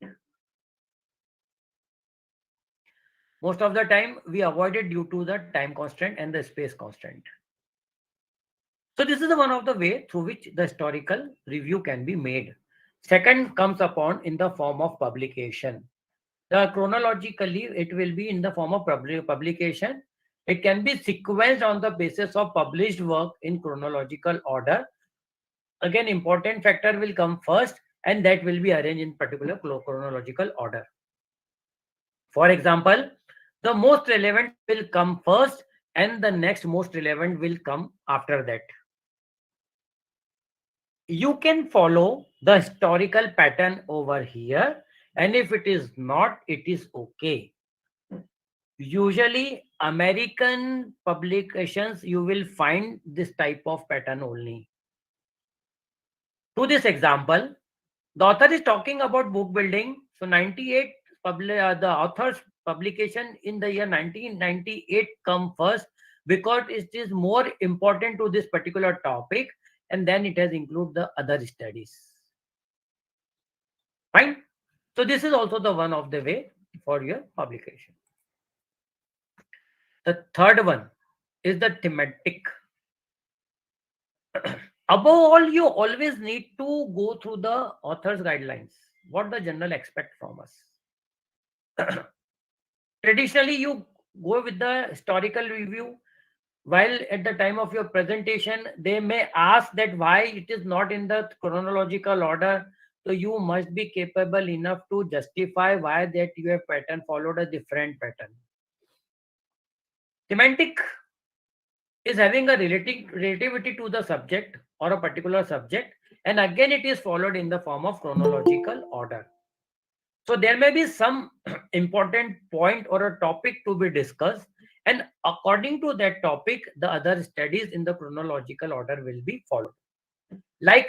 Most of the time we avoid it due to the time constraint and the space constraint. So this is the one of the way through which the historical review can be made. Second comes upon in the form of publication. Chronologically, it will be in the form of publication. It can be sequenced on the basis of published work in chronological order. Again, important factor will come first, and that will be arranged in particular chronological order. For example, the most relevant will come first, and the next most relevant will come after that. You can follow the historical pattern over here, and if it is not, it is okay. Usually American publications, you will find this type of pattern only. To this example, the author is talking about book building. So 98, the author's publication in the year 1998 come first because it is more important to this particular topic, and then it has included the other studies. Fine. So this is also the one of the way for your publication. The third one is the thematic. Above all, you always need to go through the author's guidelines, what the journal expect from us. Traditionally, you go with the historical review, while at the time of your presentation, they may ask that why it is not in the chronological order. So you must be capable enough to justify why that your pattern followed a different pattern. Thematic is having a relativity to the subject or a particular subject, and again it is followed in the form of chronological order. So there may be some important point or a topic to be discussed, and according to that topic, the other studies in the chronological order will be followed. Like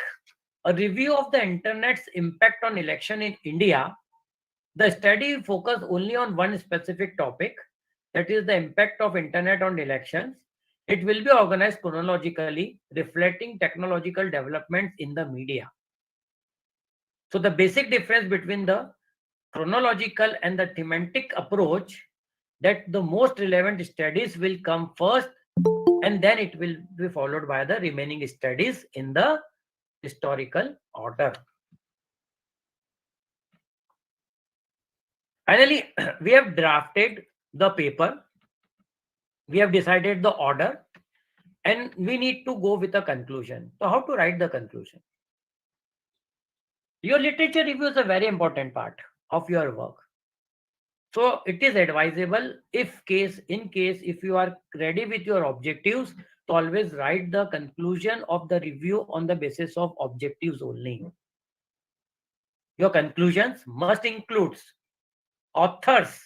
a review of the internet's impact on election in India, the study focused only on one specific topic, that is the impact of internet on elections. It will be organized chronologically, reflecting technological developments in the media. So the basic difference between the chronological and the thematic approach, that the most relevant studies will come first, and then it will be followed by the remaining studies in the historical order. Finally, we have drafted the paper, we have decided the order, and we need to go with a conclusion. So how to write the conclusion? Your literature review is a very important part of your work. So it is advisable, in case if you are ready with your objectives, to always write the conclusion of the review on the basis of objectives only. Your conclusions must include authors'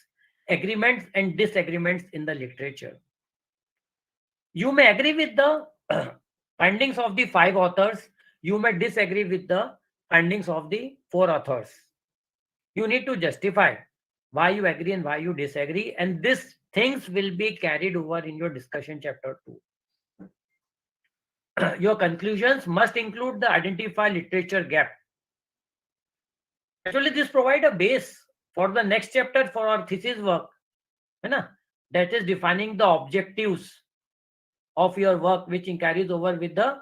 agreements and disagreements in the literature. You may agree with the findings of the 5 authors. You may disagree with the findings of the 4 authors. You need to justify why you agree and why you disagree, and these things will be carried over in your discussion chapter 2. Your conclusions must include the identify literature gap. Actually, this provide a base for the next chapter for our thesis work, that is defining the objectives of your work, which carries over with the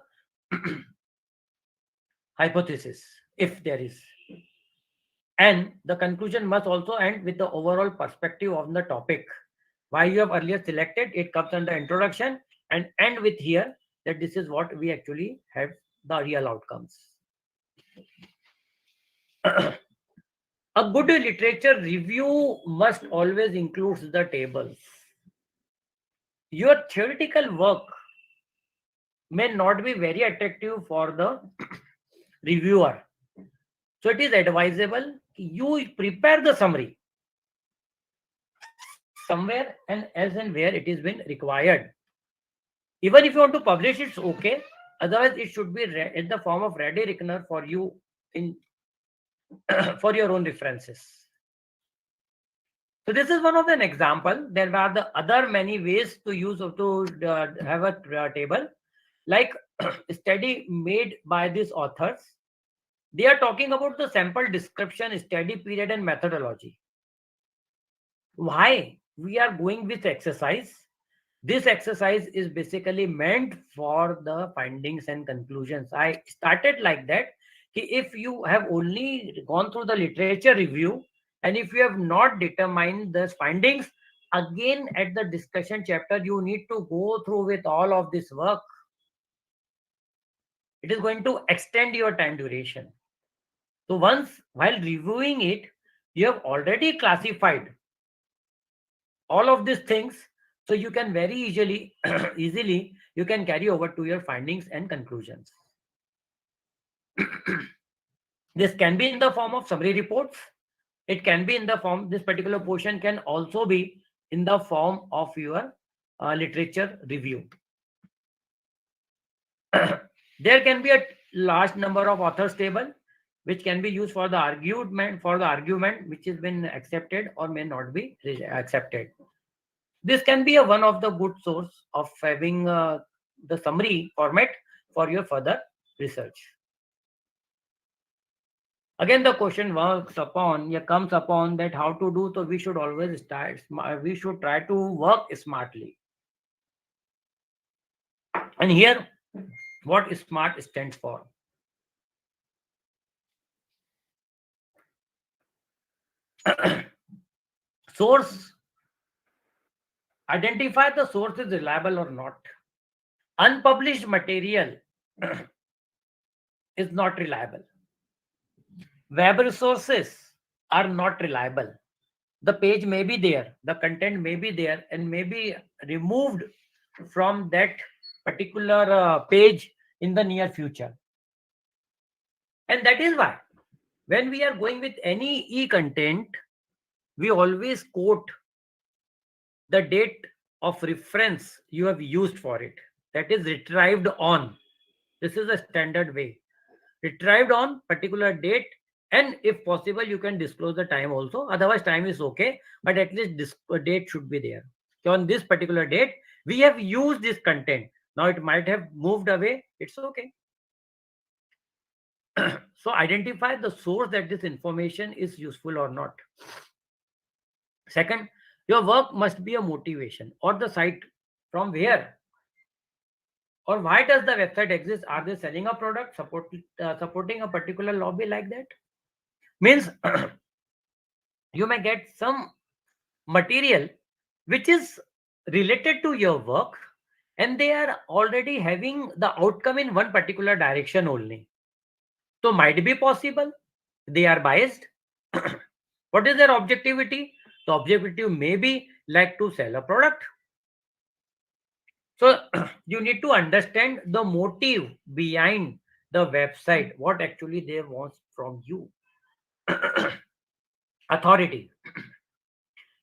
hypothesis, if there is. And the conclusion must also end with the overall perspective of the topic. Why you have earlier selected, it comes under introduction, and end with here that this is what we actually have the real outcomes. A good literature review must always include the tables. Your theoretical work may not be very attractive for the reviewer. So it is advisable you prepare the summary somewhere and as and where it is been required. Even if you want to publish, it's okay. Otherwise, it should be in the form of ready reckoner for you in for your own references. So this is one of an example. There are the other many ways to use to have a table, like study made by these authors. They are talking about the sample description, study period, and methodology. Why we are going with exercise? This exercise is basically meant for the findings and conclusions. I started like that. If you have only gone through the literature review and if you have not determined the findings, again at the discussion chapter, you need to go through with all of this work. It is going to extend your time duration. So once while reviewing it, you have already classified all of these things, so you can very easily you can carry over to your findings and conclusions. This can be in the form of summary reports. It can be in the form, this particular portion can also be in the form of your literature review. There can be a large number of authors table which can be used for the argument which has been accepted or may not be accepted. This can be one of the good source of having the summary format for your further research. Again, the question comes upon that how to do. So we should always we should try to work smartly. And here, what SMART stands for? Source. Identify the source is reliable or not. Unpublished material is not reliable. Web resources are not reliable. The page may be there, the content may be there, and may be removed from that particular page in the near future. And that is why when we are going with any e-content, we always quote the date of reference you have used for it. That is retrieved on. This is a standard way. Retrieved on particular date, and if possible, you can disclose the time also. Otherwise, time is okay, but at least this date should be there. So on this particular date, we have used this content. Now it might have moved away. It's okay. So identify the source that this information is useful or not. Second, your work must be a motivation or the site from where or why does the website exist? Are they selling a product, supporting a particular lobby like that? Means you may get some material which is related to your work, and they are already having the outcome in one particular direction only. So might be possible they are biased. What is their objectivity? The objective may be like to sell a product. So you need to understand the motive behind the website, what actually they want from you. Authority.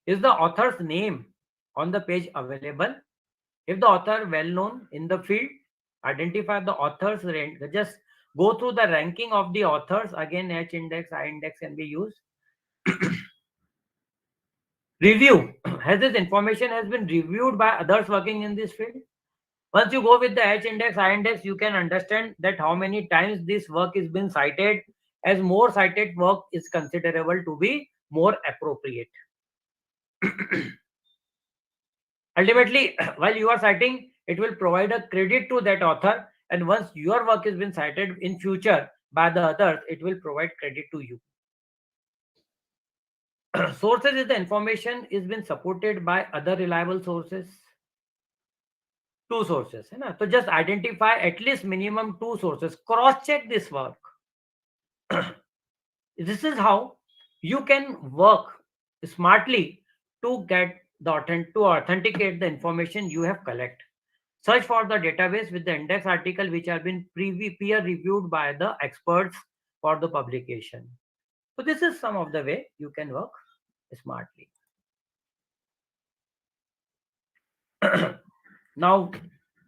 Is the author's name on the page available? If the author well known in the field, identify the author's rank. Just go through the ranking of the authors. Again, H index, I index can be used. Review. Has this information has been reviewed by others working in this field? Once you go with the H index, I index, you can understand that how many times this work is been cited. As more cited work is considerable to be more appropriate. Ultimately, while you are citing, it will provide a credit to that author, and once your work has been cited in future by the others, it will provide credit to you. Sources is the information is been supported by other reliable sources. Two sources. So just identify at least minimum two sources. Cross check this work. This is how you can work smartly to get to authenticate the information you have collected. Search for the database with the index article which have been peer reviewed by the experts for the publication. So this is some of the way you can work smartly. Now,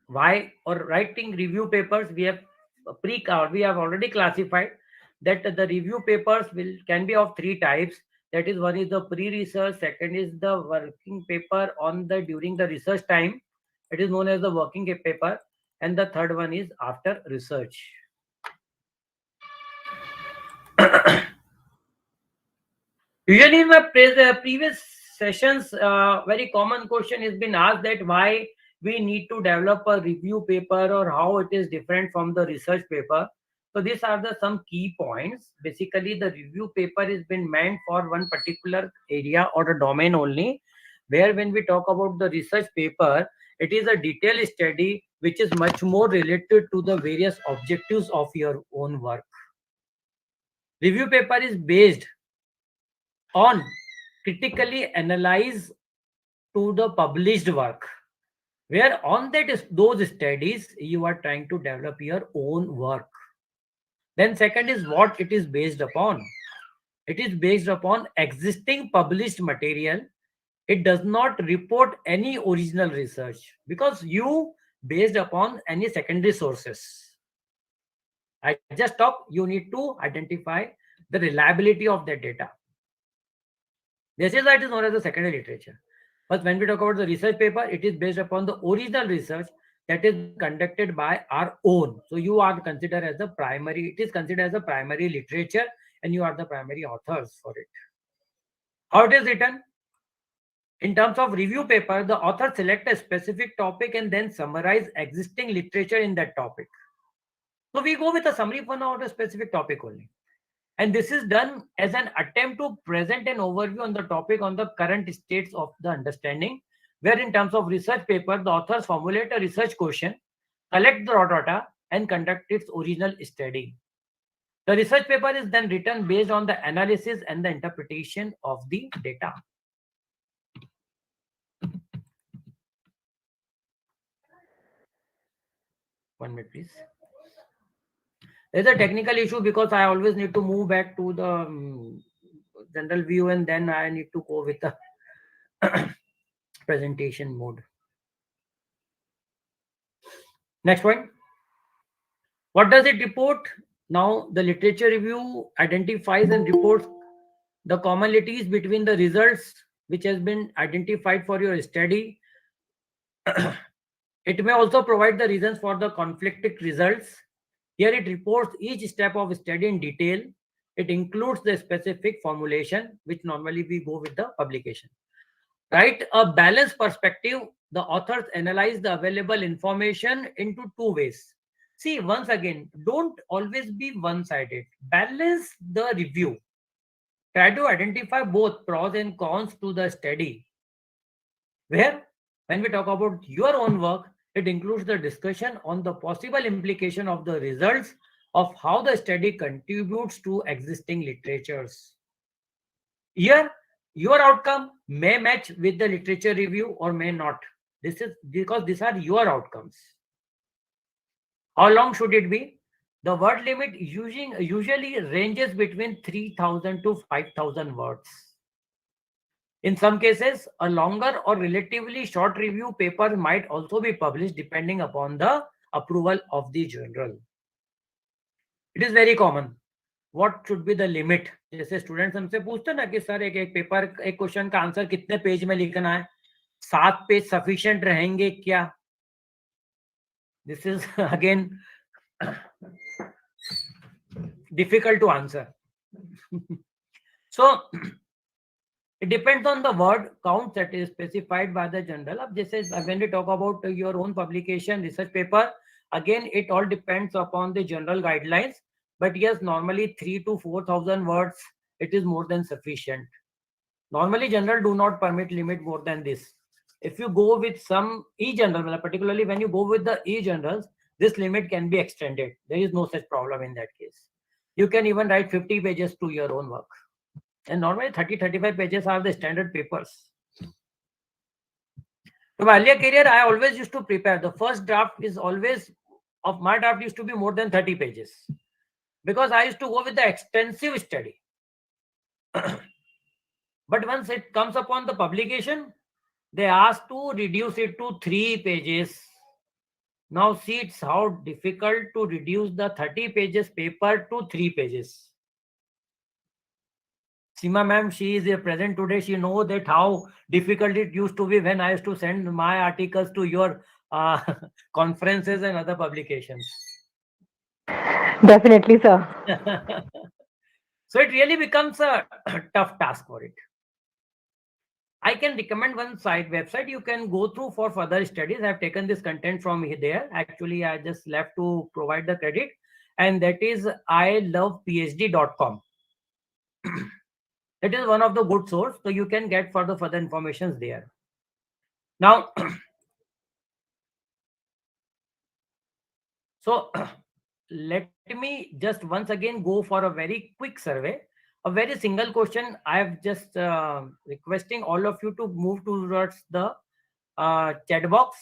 why or writing review papers? We have already classified that the review papers can be of three types. That is, one is the pre-research, second is the working paper on the during the research time. It is known as the working paper, and the third one is after research. Usually in my previous sessions, very common question has been asked that why we need to develop a review paper or how it is different from the research paper. So these are the some key points. Basically, the review paper has been meant for one particular area or a domain only, where when we talk about the research paper, it is a detailed study which is much more related to the various objectives of your own work. Review paper is based on critically analyze to the published work, where on those studies you are trying to develop your own work. Then second is what it is based upon. It is based upon existing published material. It does not report any original research because you based upon any secondary sources. I just talk, you need to identify the reliability of that data. This is why it is known as the secondary literature. But when we talk about the research paper, it is based upon the original research that is conducted by our own. So you are considered as the primary, it is considered as a primary literature, and you are the primary authors for it. How it is written? In terms of review paper, the author select a specific topic and then summarize existing literature in that topic. So we go with a summary for now of a specific topic only. And this is done as an attempt to present an overview on the topic on the current states of the understanding, where in terms of research paper, the authors formulate a research question, collect the raw data, and conduct its original study. The research paper is then written based on the analysis and the interpretation of the data. One minute, please. There's a technical issue because I always need to move back to the general view and then I need to go with the presentation mode. Next point. What does it report? Now, the literature review identifies and reports the commonalities between the results which has been identified for your study. It may also provide the reasons for the conflicting results. Here it reports each step of study in detail. It includes the specific formulation, which normally we go with the publication. Write a balanced perspective. The authors analyze the available information into two ways. See, once again, don't always be one-sided. Balance the review. Try to identify both pros and cons to the study. Where, when we talk about your own work, it includes the discussion on the possible implication of the results of how the study contributes to existing literatures. Here, your outcome may match with the literature review or may not. This is because these are your outcomes. How long should it be? The word limit usually ranges between 3,000 to 5,000 words. In some cases, a longer or relatively short review paper might also be published depending upon the approval of the journal. It is very common. What should be the limit? जैसे students हमसे पूछते हैं ना कि sir एक paper एक question का answer कितने पेज में लिखना है, 7 पेज सफिशिएंट रहेंगे क्या? This is again difficult to answer. So it depends on the word count that is specified by the journal. अब जैसे when we talk about your own publication research paper, again it all depends upon the general guidelines. But yes, normally 3 to 4,000 words, it is more than sufficient. Normally, journal do not permit limit more than this. If you go with some e-journal, particularly when you go with the e-journals, this limit can be extended. There is no such problem in that case. You can even write 50 pages to your own work. And normally 30-35 pages are the standard papers. In my earlier career, I always used to prepare. The first draft is always, of my draft used to be more than 30 pages. Because I used to go with the extensive study. But once it comes upon the publication, they ask to reduce it to 3 pages. Now see, it's how difficult to reduce the 30 pages paper to 3 pages. Seema ma'am, she is present today. She knows that how difficult it used to be when I used to send my articles to your conferences and other publications. Definitely, sir. So it really becomes a tough task for it. I can recommend one website you can go through for further studies. I have taken this content from there. Actually, I just left to provide the credit, and that is ilovephd.com. It is one of the good source, so you can get further informations there. Now, so let me just once again go for a very quick survey. A very single question. I have just requesting all of you to move towards the chat box.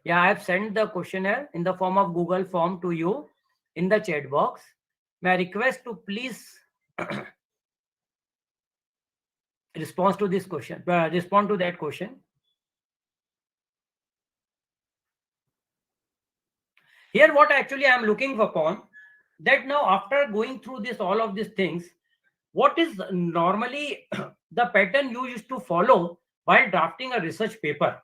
Yeah, I have sent the questionnaire in the form of Google form to you in the chat box. May I request to please respond to this question, respond to that question. Here, what actually I am looking upon, that now after going through this, all of these things, what is normally the pattern you used to follow while drafting a research paper?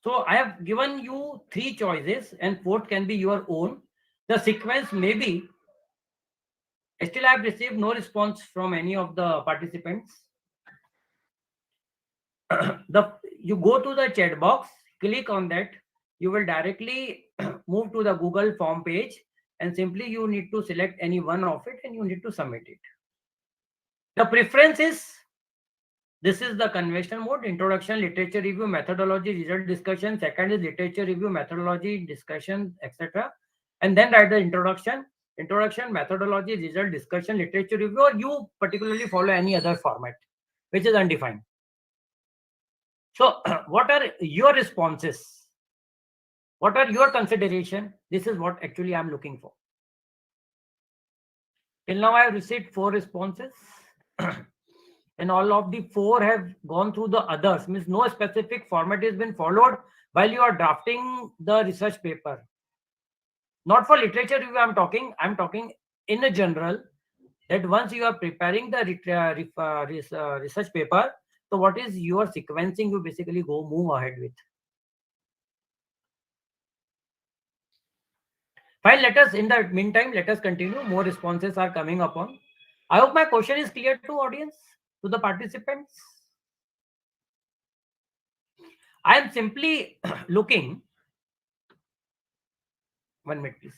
So I have given you 3 choices and 4th can be your own. The sequence may be, still I have received no response from any of the participants. You go to the chat box, click on that, you will directly move to the Google form page, and simply you need to select any one of it and you need to submit it. The preference is, this is the conventional mode: introduction, literature review, methodology, result discussion. Second is literature review, methodology, discussion, etc. And then write the introduction, methodology, result discussion, literature review, or you particularly follow any other format, which is undefined. So what are your responses? What are your considerations? This is what actually I'm looking for. Till now I have received 4 responses. And all of the 4 have gone through the others. Means no specific format has been followed while you are drafting the research paper. Not for literature review I'm talking in a general, that once you are preparing the research paper, so what is your sequencing you basically move ahead with. Fine, let us, in the meantime, let us continue. More responses are coming upon. I hope my question is clear to audience, to the participants. I am simply looking, 1 minute please.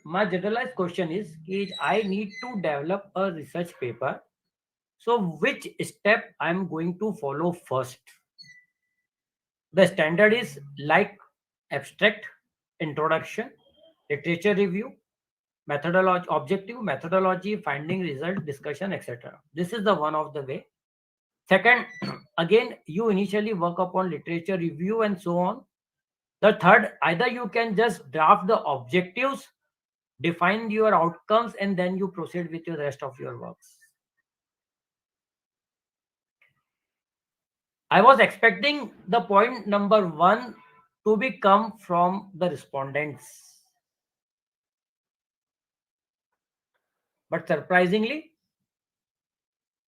My generalized question is, I need to develop a research paper. So which step I'm going to follow first? The standard is like abstract, introduction, literature review, methodology, objective, methodology, finding, result, discussion, etc. This is the one of the way. Second, again, you initially work upon literature review and so on. The third, either you can just draft the objectives, define your outcomes, and then you proceed with the rest of your works. I was expecting the point number 1 to be come from the respondents. But surprisingly,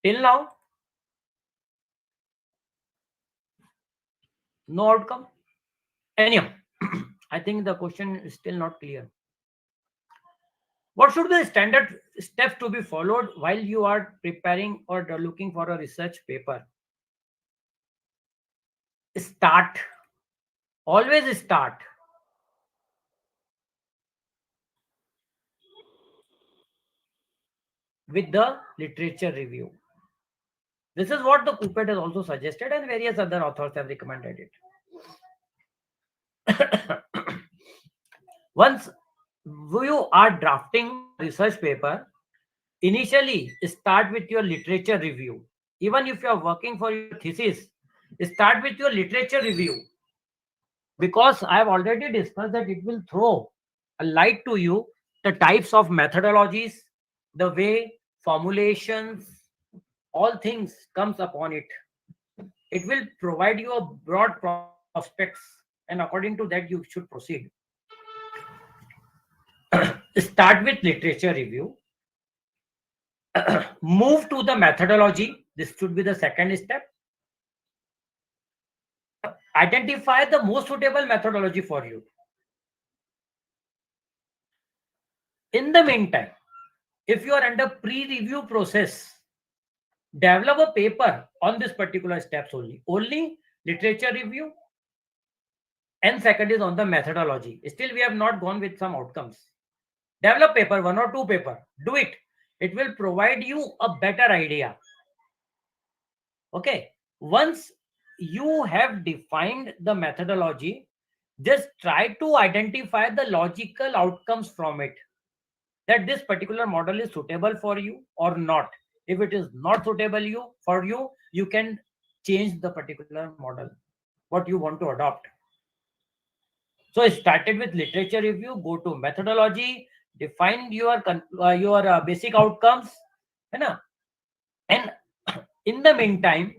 till now, no outcome. Anyhow, I think the question is still not clear. What should be the standard steps to be followed while you are preparing or looking for a research paper? Start. Always start. With the literature review. This is what the Coopet has also suggested, and various other authors have recommended it. Once you are drafting research paper, initially start with your literature review. Even if you are working for your thesis, start with your literature review, because I have already discussed that it will throw a light to you the types of methodologies, the way formulations, all things comes upon it. It will provide you a broad prospects, and according to that you should proceed. Start with literature review. Move to the methodology. This should be the second step. Identify the most suitable methodology for you. In the meantime, if you are under pre-review process, develop a paper on this particular steps only. Only literature review, and second is on the methodology. Still, we have not gone with some outcomes. Develop paper, 1 or 2 paper. Do it. It will provide you a better idea. Okay. Once you have defined the methodology, just try to identify the logical outcomes from it. That this particular model is suitable for you or not. If it is not suitable for you, you can change the particular model, what you want to adopt. So I started with literature review, go to methodology, define your basic outcomes, and in the meantime,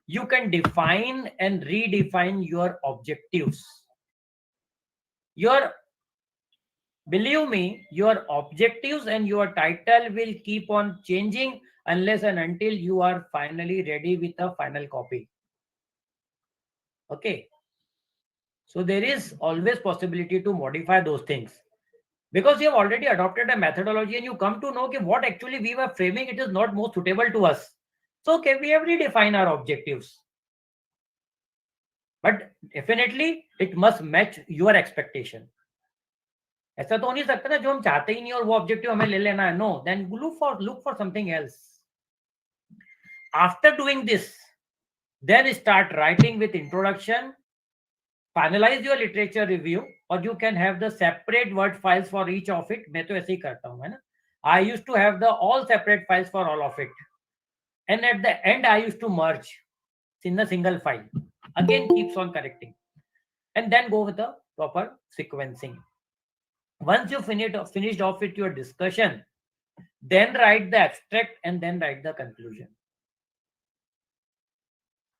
you can define and redefine your objectives. Believe me, your objectives and your title will keep on changing unless and until you are finally ready with a final copy. Okay. So there is always possibility to modify those things, because you have already adopted a methodology and you come to know okay, what actually we were framing, it is not most suitable to us. So okay, we have redefined our objectives. But definitely it must match your expectation. ऐसा तो नहीं सकता ना जो हम चाहते ही नहीं और वो ऑब्जेक्टिव हमें ले लेना है. No, then look for something else. After doing this, then start writing with introduction, finalize your literature review, or you can have the separate word files for each of it. मैं तो ऐसे ही करता हूँ, है ना. I used to have the all separate files for all of it, and at the end I used to merge in a single file. Again keeps on correcting, and then go with the proper sequencing. Once you finished off with your discussion, then write the abstract and then write the conclusion.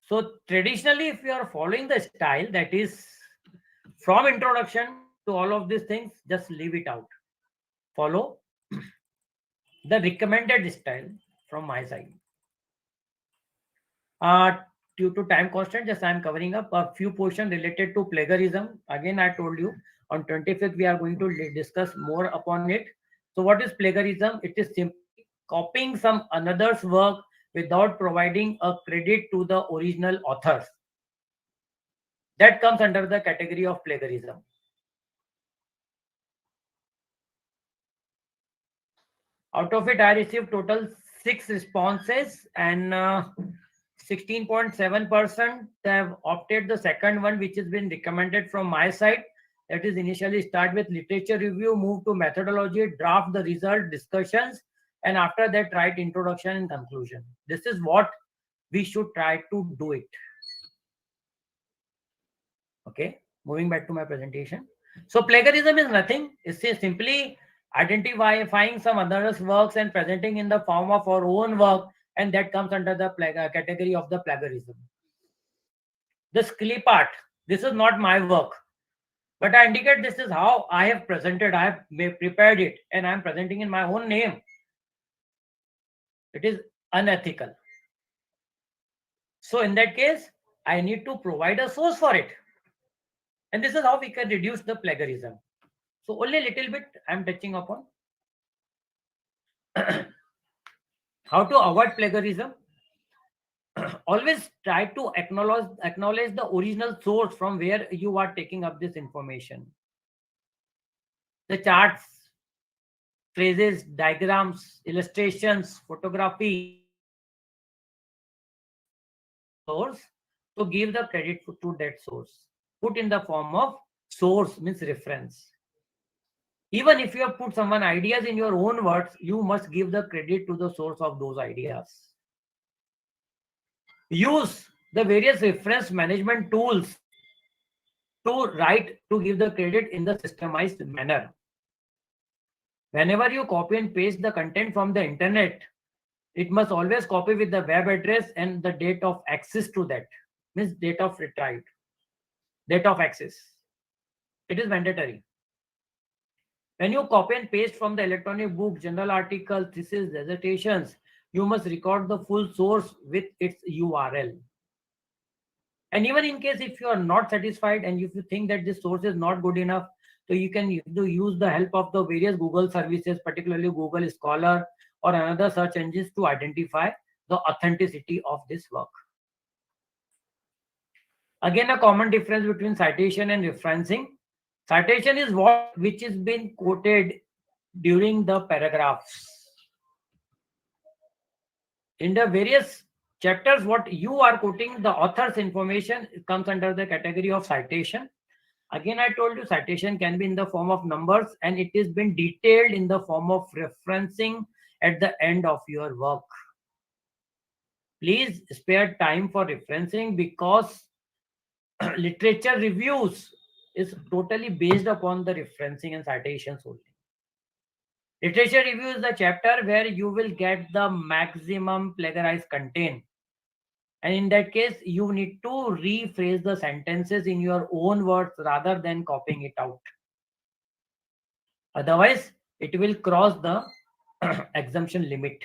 So traditionally, if you are following the style, that is from introduction to all of these things, just leave it out. Follow the recommended style from my side. Due to time constraint, just I am covering up a few portions related to plagiarism. Again, I told you on 25th we are going to discuss more upon it. So what is plagiarism? It is simply copying some another's work without providing a credit to the original authors. That comes under the category of plagiarism. Out of it, I received total 6 responses, and 16.7% have opted the second one, which has been recommended from my side. That is, initially start with literature review, move to methodology, draft the result, discussions, and after that write introduction and conclusion. This is what we should try to do it. Okay, moving back to my presentation. So plagiarism is nothing. It's simply identifying some others' works and presenting in the form of our own work, and that comes under the category of the plagiarism. The skilly part, this is not my work, but I indicate this is how I have presented, I have prepared it, and I am presenting in my own name. It is unethical. So in that case, I need to provide a source for it. And this is how we can reduce the plagiarism. So only a little bit I am touching upon. How to avoid plagiarism? Always try to acknowledge the original source from where you are taking up this information. The charts, phrases, diagrams, illustrations, photography, source, to give the credit to that source. Put in the form of source means reference. Even if you have put someone ideas in your own words, you must give the credit to the source of those ideas. Use the various reference management tools to give the credit in the systemized manner. Whenever you copy and paste the content from the internet, it must always copy with the web address and the date of access to that, means date of retrieve, date of access. It is mandatory. When you copy and paste from the electronic book, general article, thesis, dissertations, you must record the full source with its URL. And even in case if you are not satisfied and if you think that this source is not good enough, so you can use the help of the various Google services, particularly Google Scholar or another search engines, to identify the authenticity of this work. Again, a common difference between citation and referencing. Citation is which is being quoted during the paragraphs. In the various chapters, what you are quoting, the author's information comes under the category of citation. Again, I told you citation can be in the form of numbers, and it is been detailed in the form of referencing at the end of your work. Please spare time for referencing, because literature reviews is totally based upon the referencing and citations only. Literature review is the chapter where you will get the maximum plagiarized content. And in that case, you need to rephrase the sentences in your own words rather than copying it out. Otherwise, it will cross the exemption limit.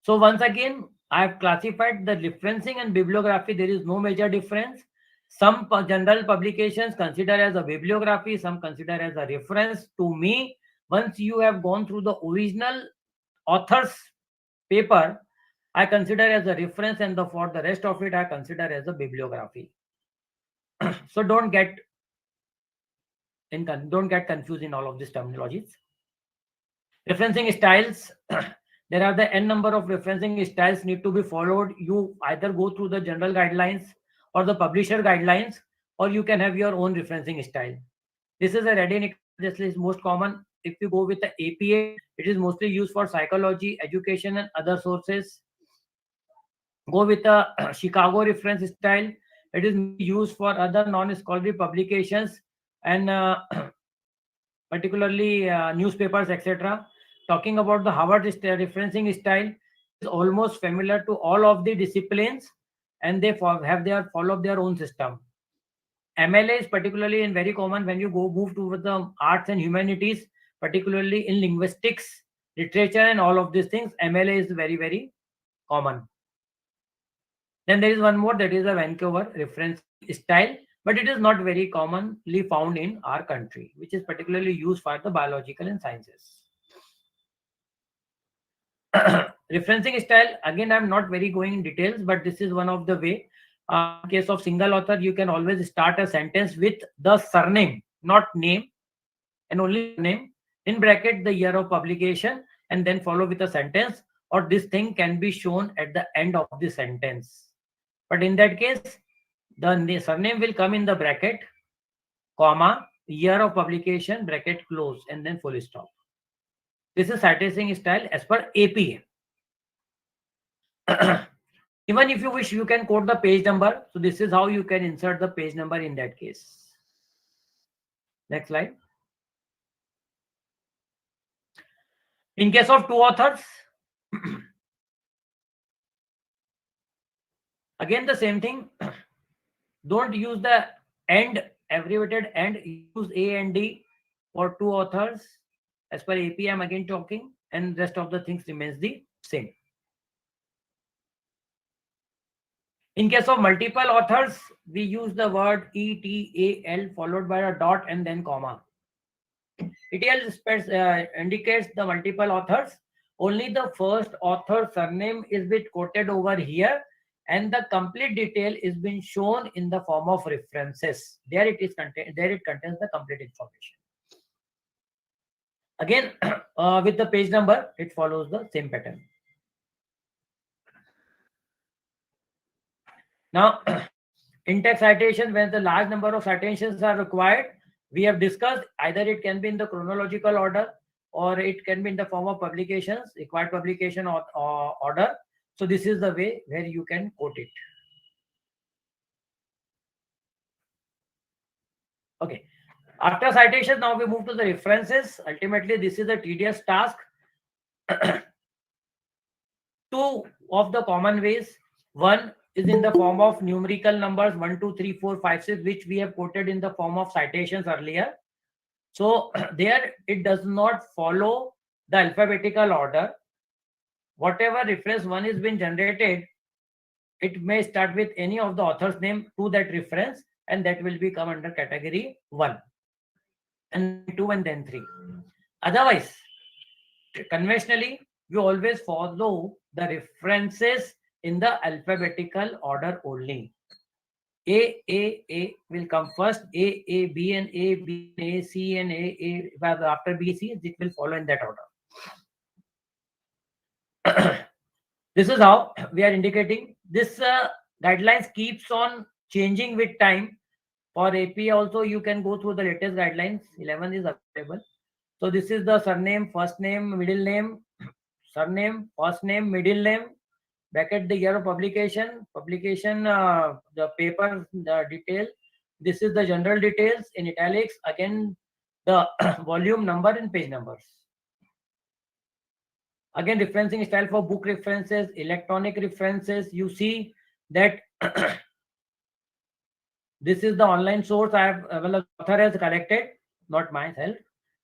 So once again, I have classified the referencing and bibliography. There is no major difference. Some general publications consider as a bibliography, some consider as a reference. To me, once you have gone through the original author's paper, I consider as a reference, and for the rest of it, I consider as a bibliography. So don't get confused in all of these terminologies. Referencing styles. There are the n number of referencing styles need to be followed. You either go through the general guidelines or the publisher guidelines, or you can have your own referencing style. This is a Reading. This is most common. If you go with the APA, it is mostly used for psychology, education, and other sources. Go with the Chicago reference style. It is used for other non-scholarly publications and particularly newspapers, etc. Talking about the Harvard referencing style, is almost familiar to all of the disciplines, and they follow their own system. MLA is particularly and very common when you go move towards the arts and humanities, particularly in linguistics, literature, and all of these things. MLA is very, very common. Then there is one more, that is a Vancouver referencing style, but it is not very commonly found in our country, which is particularly used for the biological and sciences. Referencing style, again, I'm not very going in details, but this is one of the way. In case of single author, you can always start a sentence with the surname, not name, and only name, in bracket the year of publication, and then follow with a sentence, or this thing can be shown at the end of the sentence. But in that case, the surname will come in the bracket, comma, year of publication, bracket close, and then full stop. This is citation style as per APA. Even if you wish, you can quote the page number. So this is how you can insert the page number in that case. Next slide. In case of two authors, again the same thing. Don't use the and, abbreviated and, use A and D for two authors. As per APA, I'm again talking, and rest of the things remains the same. In case of multiple authors, we use the word ETAL followed by a dot and then comma. ETAL indicates the multiple authors. Only the first author surname is bit quoted over here, and the complete detail is being shown in the form of references. There it is contained. There it contains the complete information. Again, with the page number, it follows the same pattern. Now, in-text citation, when the large number of citations are required, we have discussed either it can be in the chronological order or it can be in the form of publications, required publication or order. So this is the way where you can quote it. Okay. After citation, now we move to the references. Ultimately, this is a tedious task. Two of the common ways. One is in the form of numerical numbers 1, 2, 3, 4, 5, 6, which we have quoted in the form of citations earlier. So there it does not follow the alphabetical order. Whatever reference one is being generated, it may start with any of the author's name to that reference, and that will become under category 1, and 2, and then 3. Otherwise, conventionally, you always follow the references in the alphabetical order only. A will come first, A, B, and A, B, A, C, and A, after B, C, it will follow in that order. This is how we are indicating. This guidelines keeps on changing with time. For AP also, you can go through the latest guidelines. 11 is available. So this is the surname, first name, middle name, surname, first name, middle name, bracket the year of publication, the paper, the detail. This is the general details in italics. Again, the volume number and page numbers. Again, referencing style for book references, electronic references. You see that this is the online source I have, well, author has collected, not myself.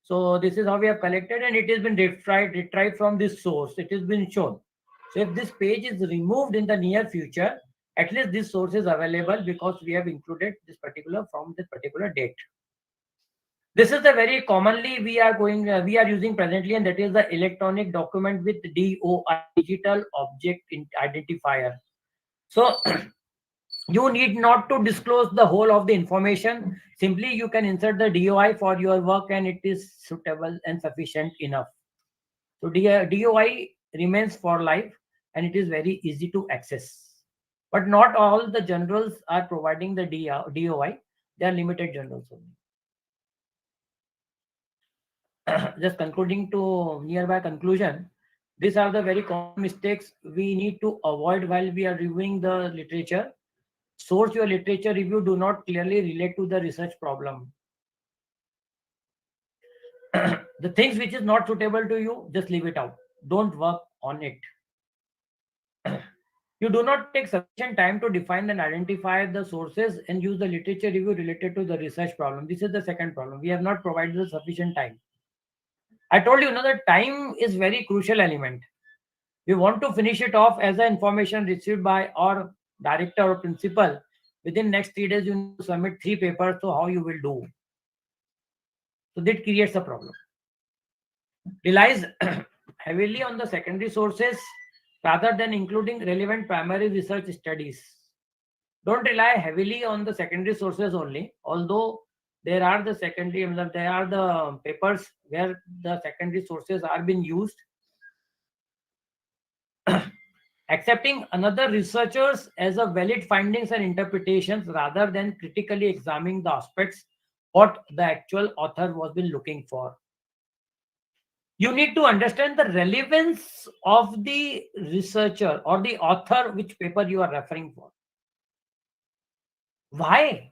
So this is how we have collected, and it has been retrieved from this source. It has been shown. So if this page is removed in the near future, at least this source is available because we have included this particular from this particular date. This is the very commonly we are using presently, and that is the electronic document with DOI, digital object identifier. So you need not to disclose the whole of the information. Simply you can insert the DOI for your work, and it is suitable and sufficient enough. So DOI remains for life, and it is very easy to access. But not all the journals are providing the DOI. They are limited journals only. Just concluding to nearby conclusion, these are the very common mistakes we need to avoid while we are reviewing the literature. Source your literature review do not clearly relate to the research problem. The things which is not suitable to you, just leave it out. Don't work on it. You do not take sufficient time to define and identify the sources and use the literature review related to the research problem. This is the second problem. We have not provided the sufficient time. I told you, that time is very crucial element. We want to finish it off as the information received by our director or principal. Within next 3 days, you need to submit 3 papers. So how you will do? So that creates a problem. Relies heavily on the secondary sources rather than including relevant primary research studies. Don't rely heavily on the secondary sources only, although there are the papers where the secondary sources are being used. Accepting another researchers as a valid findings and interpretations rather than critically examining the aspects what the actual author was been looking for. You need to understand the relevance of the researcher or the author which paper you are referring for. Why?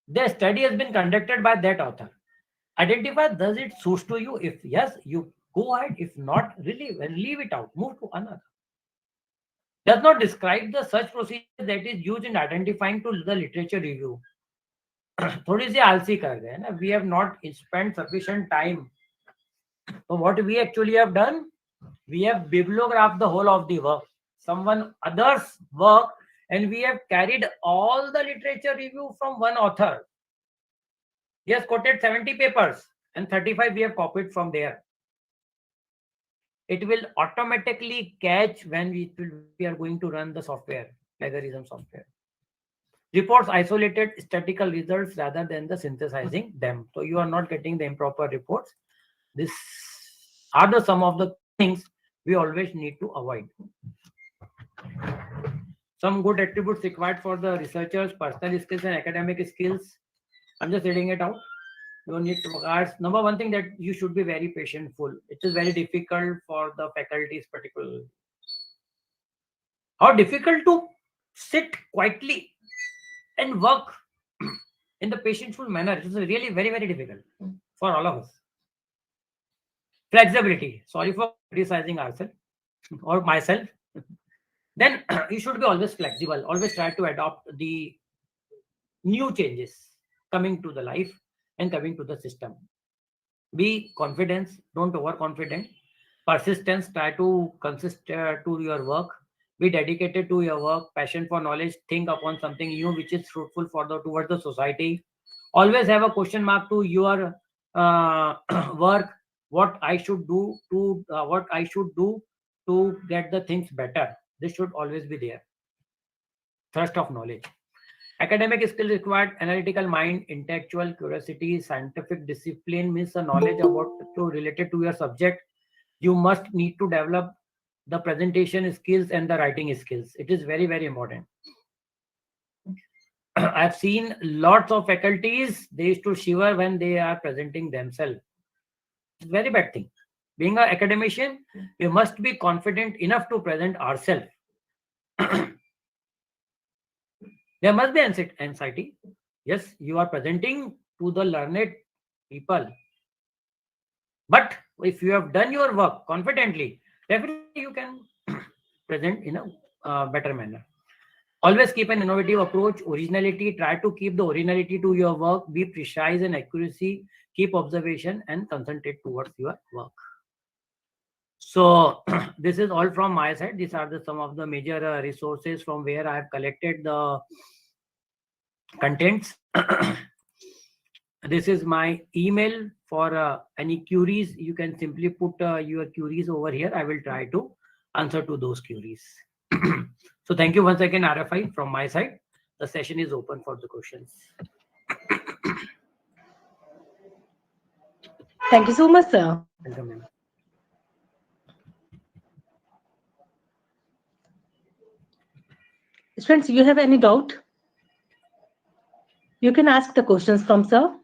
The study has been conducted by that author. Identify, does it suit to you? If yes, you go ahead. If not, leave it out. Move to another. Does not describe the search procedure that is used in identifying to the literature review. थोड़ी सी आलसी कर गए ना. We have not spent sufficient time. So what we actually have done, we have bibliographed the whole of the work, someone other's work, and we have carried all the literature review from one author. He has quoted 70 papers and 35 we have copied from there. It will automatically catch when we are going to run the software, plagiarism software. Reports isolated statistical results rather than the synthesizing them. So you are not getting the improper reports. These are the some of the things we always need to avoid. Some good attributes required for the researchers: personal skills and academic skills. I'm just reading it out. You need to regard. Number one thing, that you should be very patientful. It is very difficult for the faculties, particularly. How difficult to sit quietly and work in the patientful manner. It is really very, very difficult for all of us. Flexibility. Sorry for criticizing ourselves or myself. Then you should be always flexible. Always try to adopt the new changes coming to the life and coming to the system. Be confident. Don't overconfident. Persistence. Try to consist to your work. Be dedicated to your work. Passion for knowledge. Think upon something new which is fruitful for towards the society. Always have a question mark to your work. What I should do to get the things better. This should always be there. Thirst of knowledge. Academic skills required: analytical mind, intellectual curiosity, scientific discipline, means the knowledge about related to your subject. You must need to develop the presentation skills and the writing skills. It is very, very important. I've seen lots of faculties, they used to shiver when they are presenting themselves. It's a very bad thing. Being an academician, we must be confident enough to present ourselves. There must be anxiety. Yes, you are presenting to the learned people. But if you have done your work confidently, definitely you can present in a better manner. Always keep an innovative approach, originality. Try to keep the originality to your work. Be precise and accuracy. Keep observation and concentrate towards your work. So this is all from my side. These are some of the major resources from where I have collected the contents. This is my email. For any queries, you can simply put your queries over here. I will try to answer to those queries. So thank you once again, RFI, from my side. The session is open for the questions. Thank you so much, sir. Welcome, ma'am. Friends, you have any doubt? You can ask the questions from sir.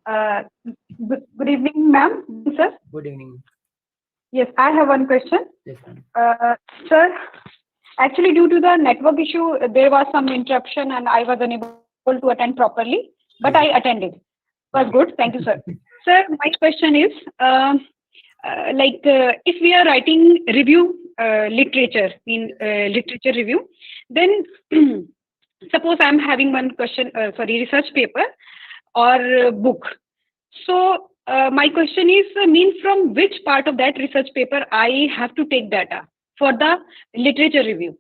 Good evening, ma'am. Sir. Good evening. Yes, I have one question. Yes, ma'am. Sir, actually, due to the network issue, there was some interruption and I was unable to attend properly, but I attended. It was good. Thank you, sir. Sir, my question is, if we are writing review literature, literature review, then suppose I'm having one question, research paper or book. So my question is, from which part of that research paper I have to take data for the literature review?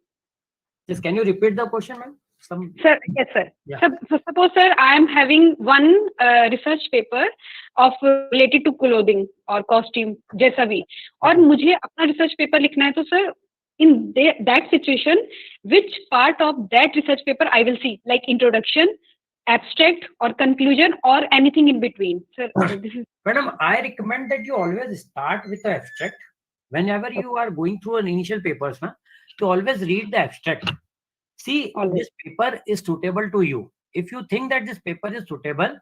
Just can you repeat the question, ma'am? Sir, yes, sir. Yeah. So suppose, sir, I am having one research paper of related to clothing or costume, जैसा भी, और मुझे अपना research paper लिखना है, तो sir, in that situation, which part of that research paper I will see, like introduction, abstract, or conclusion, or anything in between? Sir, this is. Madam, I recommend that you always start with the abstract. Whenever you are going through an initial papers, to always read the abstract. See, this paper is suitable to you. If you think that this paper is suitable,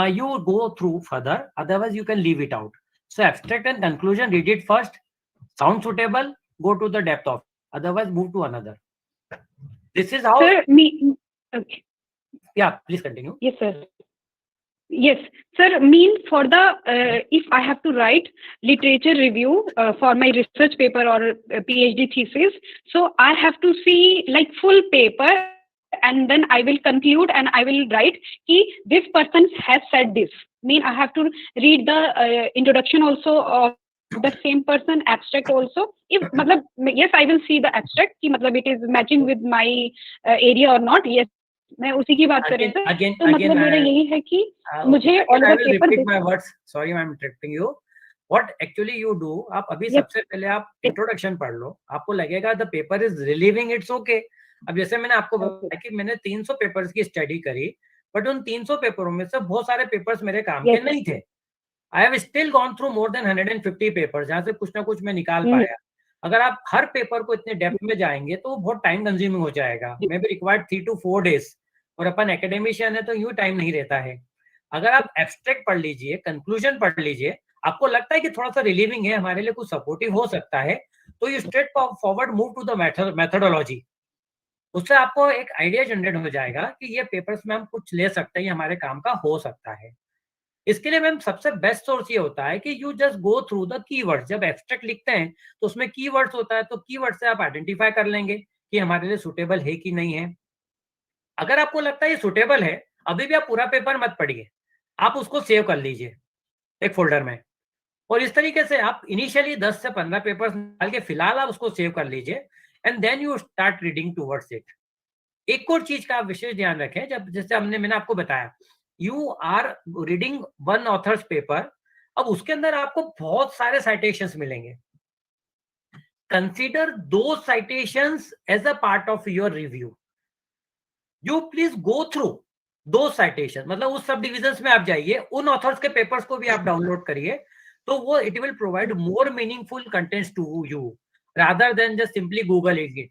you will go through further. Otherwise, you can leave it out. So, abstract and conclusion, read it first. Sound suitable, go to the depth of. Otherwise, move to another. This is how. Sir, okay. Yeah, please continue. Yes, sir. Yes, sir. For the if I have to write literature review for my research paper or PhD thesis, so I have to see like full paper, and then I will conclude and I will write कि this person has said this. I have to read the introduction also of the same person, abstract also. If yes, I will see the abstract कि it is matching with my area or not. Yes. मैं उसी की बात कर रही थी, तो मतलब मेरा यही है कि मुझे all over paper repeat my words, sorry I am interrupting you. What actually you do, आप अभी सबसे पहले आप इंट्रोडक्शन पढ़ लो, आपको लगेगा the paper is relieving, it's okay. अब जैसे मैंने आपको बताया कि मैंने 300 पेपर्स की स्टडी करी, बट उन 300 पेपरों में से बहुत सारे पेपर्स मेरे काम के नहीं थे. I have still gone through more than 150 papers, जहां से कुछ ना कुछ मैं निकाल पाया. अगर आप हर पेपर को इतने डेप्थ में जाएंगे तो बहुत टाइम कंज्यूमिंग हो जाएगा. May be required 3 to 4 days, और अपन एकेडमिशियन है तो यूं टाइम नहीं रहता है. अगर आप एब्स्ट्रैक्ट पढ़ लीजिए, कंक्लूजन पढ़ लीजिए, आपको लगता है कि थोड़ा सा रिलीविंग है, हमारे लिए कुछ सपोर्टिव हो सकता है, तो you straight forward move to the methodology. उससे आपको एक आइडिया जनरेट हो जाएगा कि ये पेपर्स में हम कुछ ले सकते हैं, हमारे काम का हो सकता है. इसके लिए मैम सबसे बेस्ट सोर्स ये होता है कि you just go through the keywords. जब एब्स्ट्रैक्ट लिखते हैं तो उसमें कीवर्ड्स होता है, तो कीवर्ड से आप आइडेंटिफाई कर लेंगे कि हमारे लिए सुटेबल है कि नहीं है. अगर आपको लगता है ये सुटेबल है, अभी भी आप पूरा पेपर मत पढ़िए, आप उसको सेव कर लीजिए एक फोल्डर में, और इस तरीके से आप इनिशियली 10 से 15 पेपर्स डाल के फिलहाल आप उसको सेव कर लीजिए, and then you start reading towards it. एक और चीज का आप विशेष ध्यान रखें, जब जैसे मैंने आपको बताया, you are reading one author's paper, अब उसके अंदर आपको बहुत सारे साइटेशंस मिलेंगे. Consider those citations as a part of your review. You please go through those citation, मतलब उस सब डिविजन्स में आप जाइए, उन ऑथर्स के पेपर्स को भी आप डाउनलोड करिए, तो वो it will provide more meaningful contents to you rather than just simply Google it.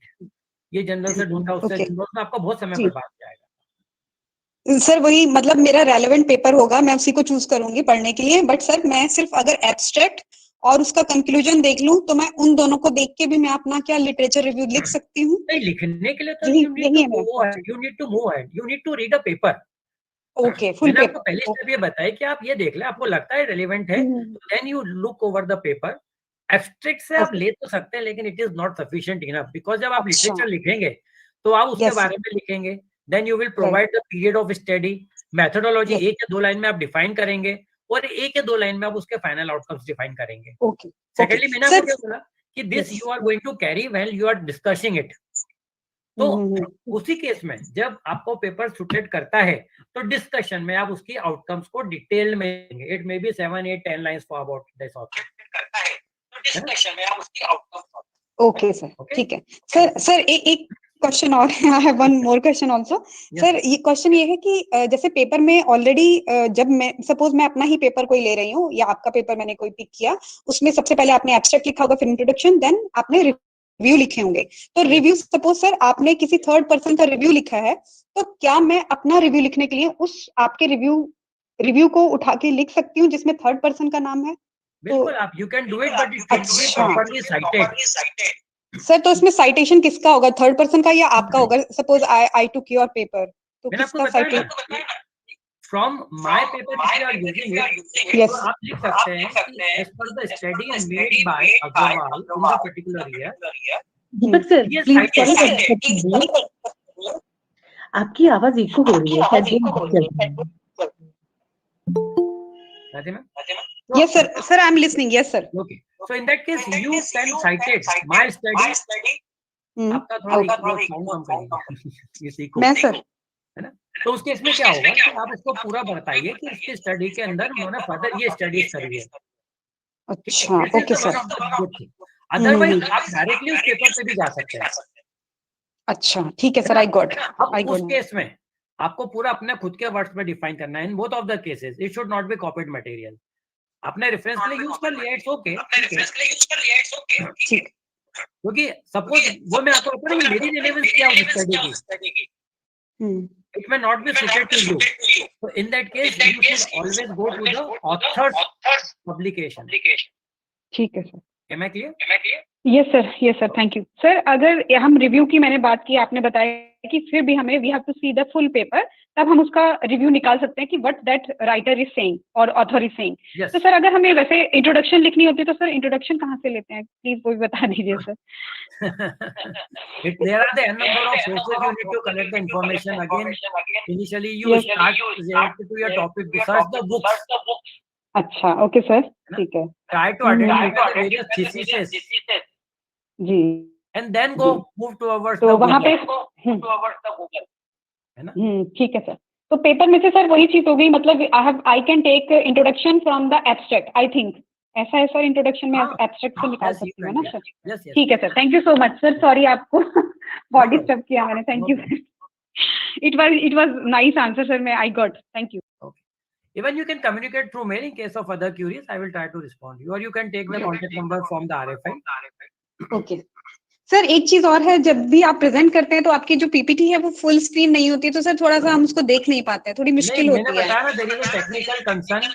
ये जनरल से ढूंढा, उससे ढूंढा, आपको बहुत समय बर्बाद हो जाएगा. सर वही मतलब मेरा रेलेवेंट पेपर होगा, मैं उसी को चूज करूंगी पढ़ने के लिए, बट सर मैं सिर्फ अगर एब्स्ट्रैक्ट और उसका कंक्लूजन देख लूं तो मैं उन दोनों को देख के भी मैं अपना क्या लिटरेचर रिव्यू लिख सकती हूँ? नहीं, लिखने के लिए तो you need to read a paper. Okay, full paper. आपको पहले स्टेप ये बताया कि आप ये देख ले, आपको लगता है रेलेवेंट है, तो then you look over the paper. Abstract से आप ले तो सकते हैं, लेकिन it is not sufficient enough, because जब आप लिटरेचर लिखेंगे तो आप उसके बारे में लिखेंगे, then you will provide the period of study, methodology एक या दो लाइन में आप डिफाइन करेंगे, और एक या दो लाइन में आप उसके फाइनल आउटकम्स डिफाइन करेंगे. सेकेंडली मैंने आपको क्या बोला कि this you are going to carry when you are discussing it. तो उसी केस में जब आपको पेपर सुटेड करता है तो डिस्कशन में आप उसकी आउटकम्स को डिटेल में देंगे. It may be 7, 8, 10 lines for about this author करता है, तो डिस्कशन में आप उसकी आउटकम्स. ओके सर, ठीक है. सर एक क्वेश्चन और, I have one more question also. Sir ये क्वेश्चन ये है कि जैसे पेपर में ऑलरेडी जब मैं सपोज मैं अपना ही पेपर कोई ले रही हूँ या आपका पेपर मैंने कोई पिक किया, उसमें सबसे पहले आपने एब्स्ट्रैक्ट लिखा होगा, फिर इंट्रोडक्शन, देन आपने रिव्यू लिखे होंगे. तो रिव्यू सपोज सर आपने किसी थर्ड पर्सन का रिव्यू लिखा है, तो क्या मैं अपना रिव्यू लिखने के लिए उस आपके रिव्यू को उठा के लिख सकती हूँ जिसमें थर्ड पर्सन का नाम है? बिल्कुल आप you can do it, but it can be properly cited. Sir तो इसमें साइटेशन किसका होगा, थर्ड पर्सन का या आपका होगा? Suppose I took your paper, तो किसका citation? from my paper if you are using it, Yes. आप लिख सकते हैं कि as per the study made by Agarwal in the particular year. Deepak sir Yes, please cited. आपकी आवाज eco हो रही है शायद चल रही है। Radhe ma'am? Yes, sir. Sir, I'm listening. Yes, sir. Okay. So in that case, you can cite it. My study. आपका थोड़ा साउंड कम करिए। ये सीखो। मैं सर है ना? तो उसके इसमें क्या होगा कि आप उसको पूरा बताइए कि इसकी स्टडी के अंदर उन्होंने फर्दर ये स्टडीज करी है। अच्छा, ओके सर। अदरवाइज आप डायरेक्टली उस पेपर पे भी जा सकते हैं। अच्छा, ठीक है सर, आई गॉट। अब उस केस में आपको पूरा अपने खुद के वर्ड्स में डिफाइन करना है। In both of the cases it should not be copied material. आपने रेफरेंस के लिए यूज कर लिया, इट्स ओके। ठीक। क्योंकि सपोज वो मैं आपको बता रहा हूं मेरी रिलेवेंस क्या है उस स्टडी की, it may not be suited to you. So in that case, you should always go to the author's publication. ठीक है sir. Am I clear? Yes sir, thank you sir. अगर हम रिव्यू की मैंने बात की, आपने बताया कि फिर भी हमें we have to see the full paper, तब हम उसका रिव्यू निकाल सकते हैं कि what that writer is saying और ऑथर इज सेइंग। Yes. तो सर अगर हमें वैसे इंट्रोडक्शन लिखनी होती है तो सर इंट्रोडक्शन कहाँ से लेते हैं, प्लीज वो भी बता दीजिए sir. There are the n number of sources you need to collect the information again. Initially, you start related to your topic, search the books. अच्छा, ओके सर, ठीक है। Try to identify the various theses ji, and then go move towards तो the वहाँ पे Google. है ना? ठीक है सर। तो पेपर में से सर वही चीज हो गई, मतलब I can take introduction from the abstract, I think ऐसा है सर। इंट्रोडक्शन में एब्स्ट्रैक्ट से निकाल सकती हूँ ना सर? ठीक है sir, thank you so much sir. Sorry आपको बहुत डिस्टर्ब किया मैंने, thank you sir. It was nice answer sir, मैं I got, thank you. Even you can communicate through mail in case of other queries. I will try to respond you, or you can take the contact number from the RFI. Okay sir, एक चीज और है, जब भी आप present करते हैं तो आपकी जो पीपीटी है वो फुल स्क्रीन नहीं होती, तो सर थोड़ा सा हम उसको देख नहीं पाते हैं, थोड़ी मुश्किल होती है। मैंने बताया ना, there is a technical concern.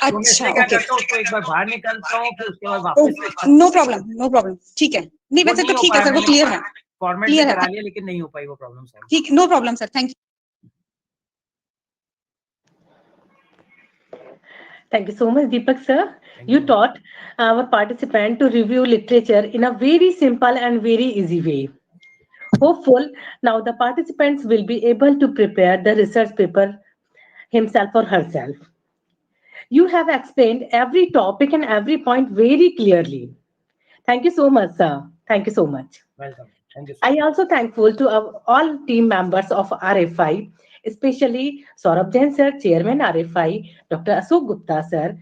अच्छा, क्या करता हूँ, उसको एक बार बाहर निकलता हूँ, फिर उसके बाद वापस। नो प्रॉब्लम, ठीक है। नहीं वैसे तो ठीक है सर, वो क्लियर है, फॉर्मेट में करा लिया लेकिन नहीं हो पाई वो प्रॉब्लम सॉल्व। ठीक, no problem sir, thank you. Thank you so much, Deepak sir. You taught our participant to review literature in a very simple and very easy way. Hopeful, now the participants will be able to prepare the research paper himself or herself. You have explained every topic and every point very clearly. Thank you so much, sir. Thank you so much. Welcome. Thank you. I also thankful to all team members of RFI, especially Saurabh Jain sir, Chairman RFI, Dr. Ashok Gupta sir,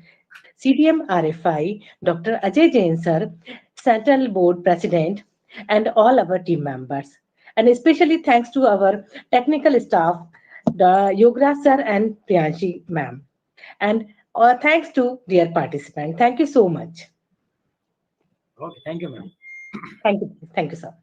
CDM RFI, Dr. Ajay Jain sir, Central Board President, and all our team members. And especially thanks to our technical staff, the Yogra sir and Priyanshi ma'am. And thanks to dear participants. Thank you so much. Okay, thank you, ma'am. Thank you, sir.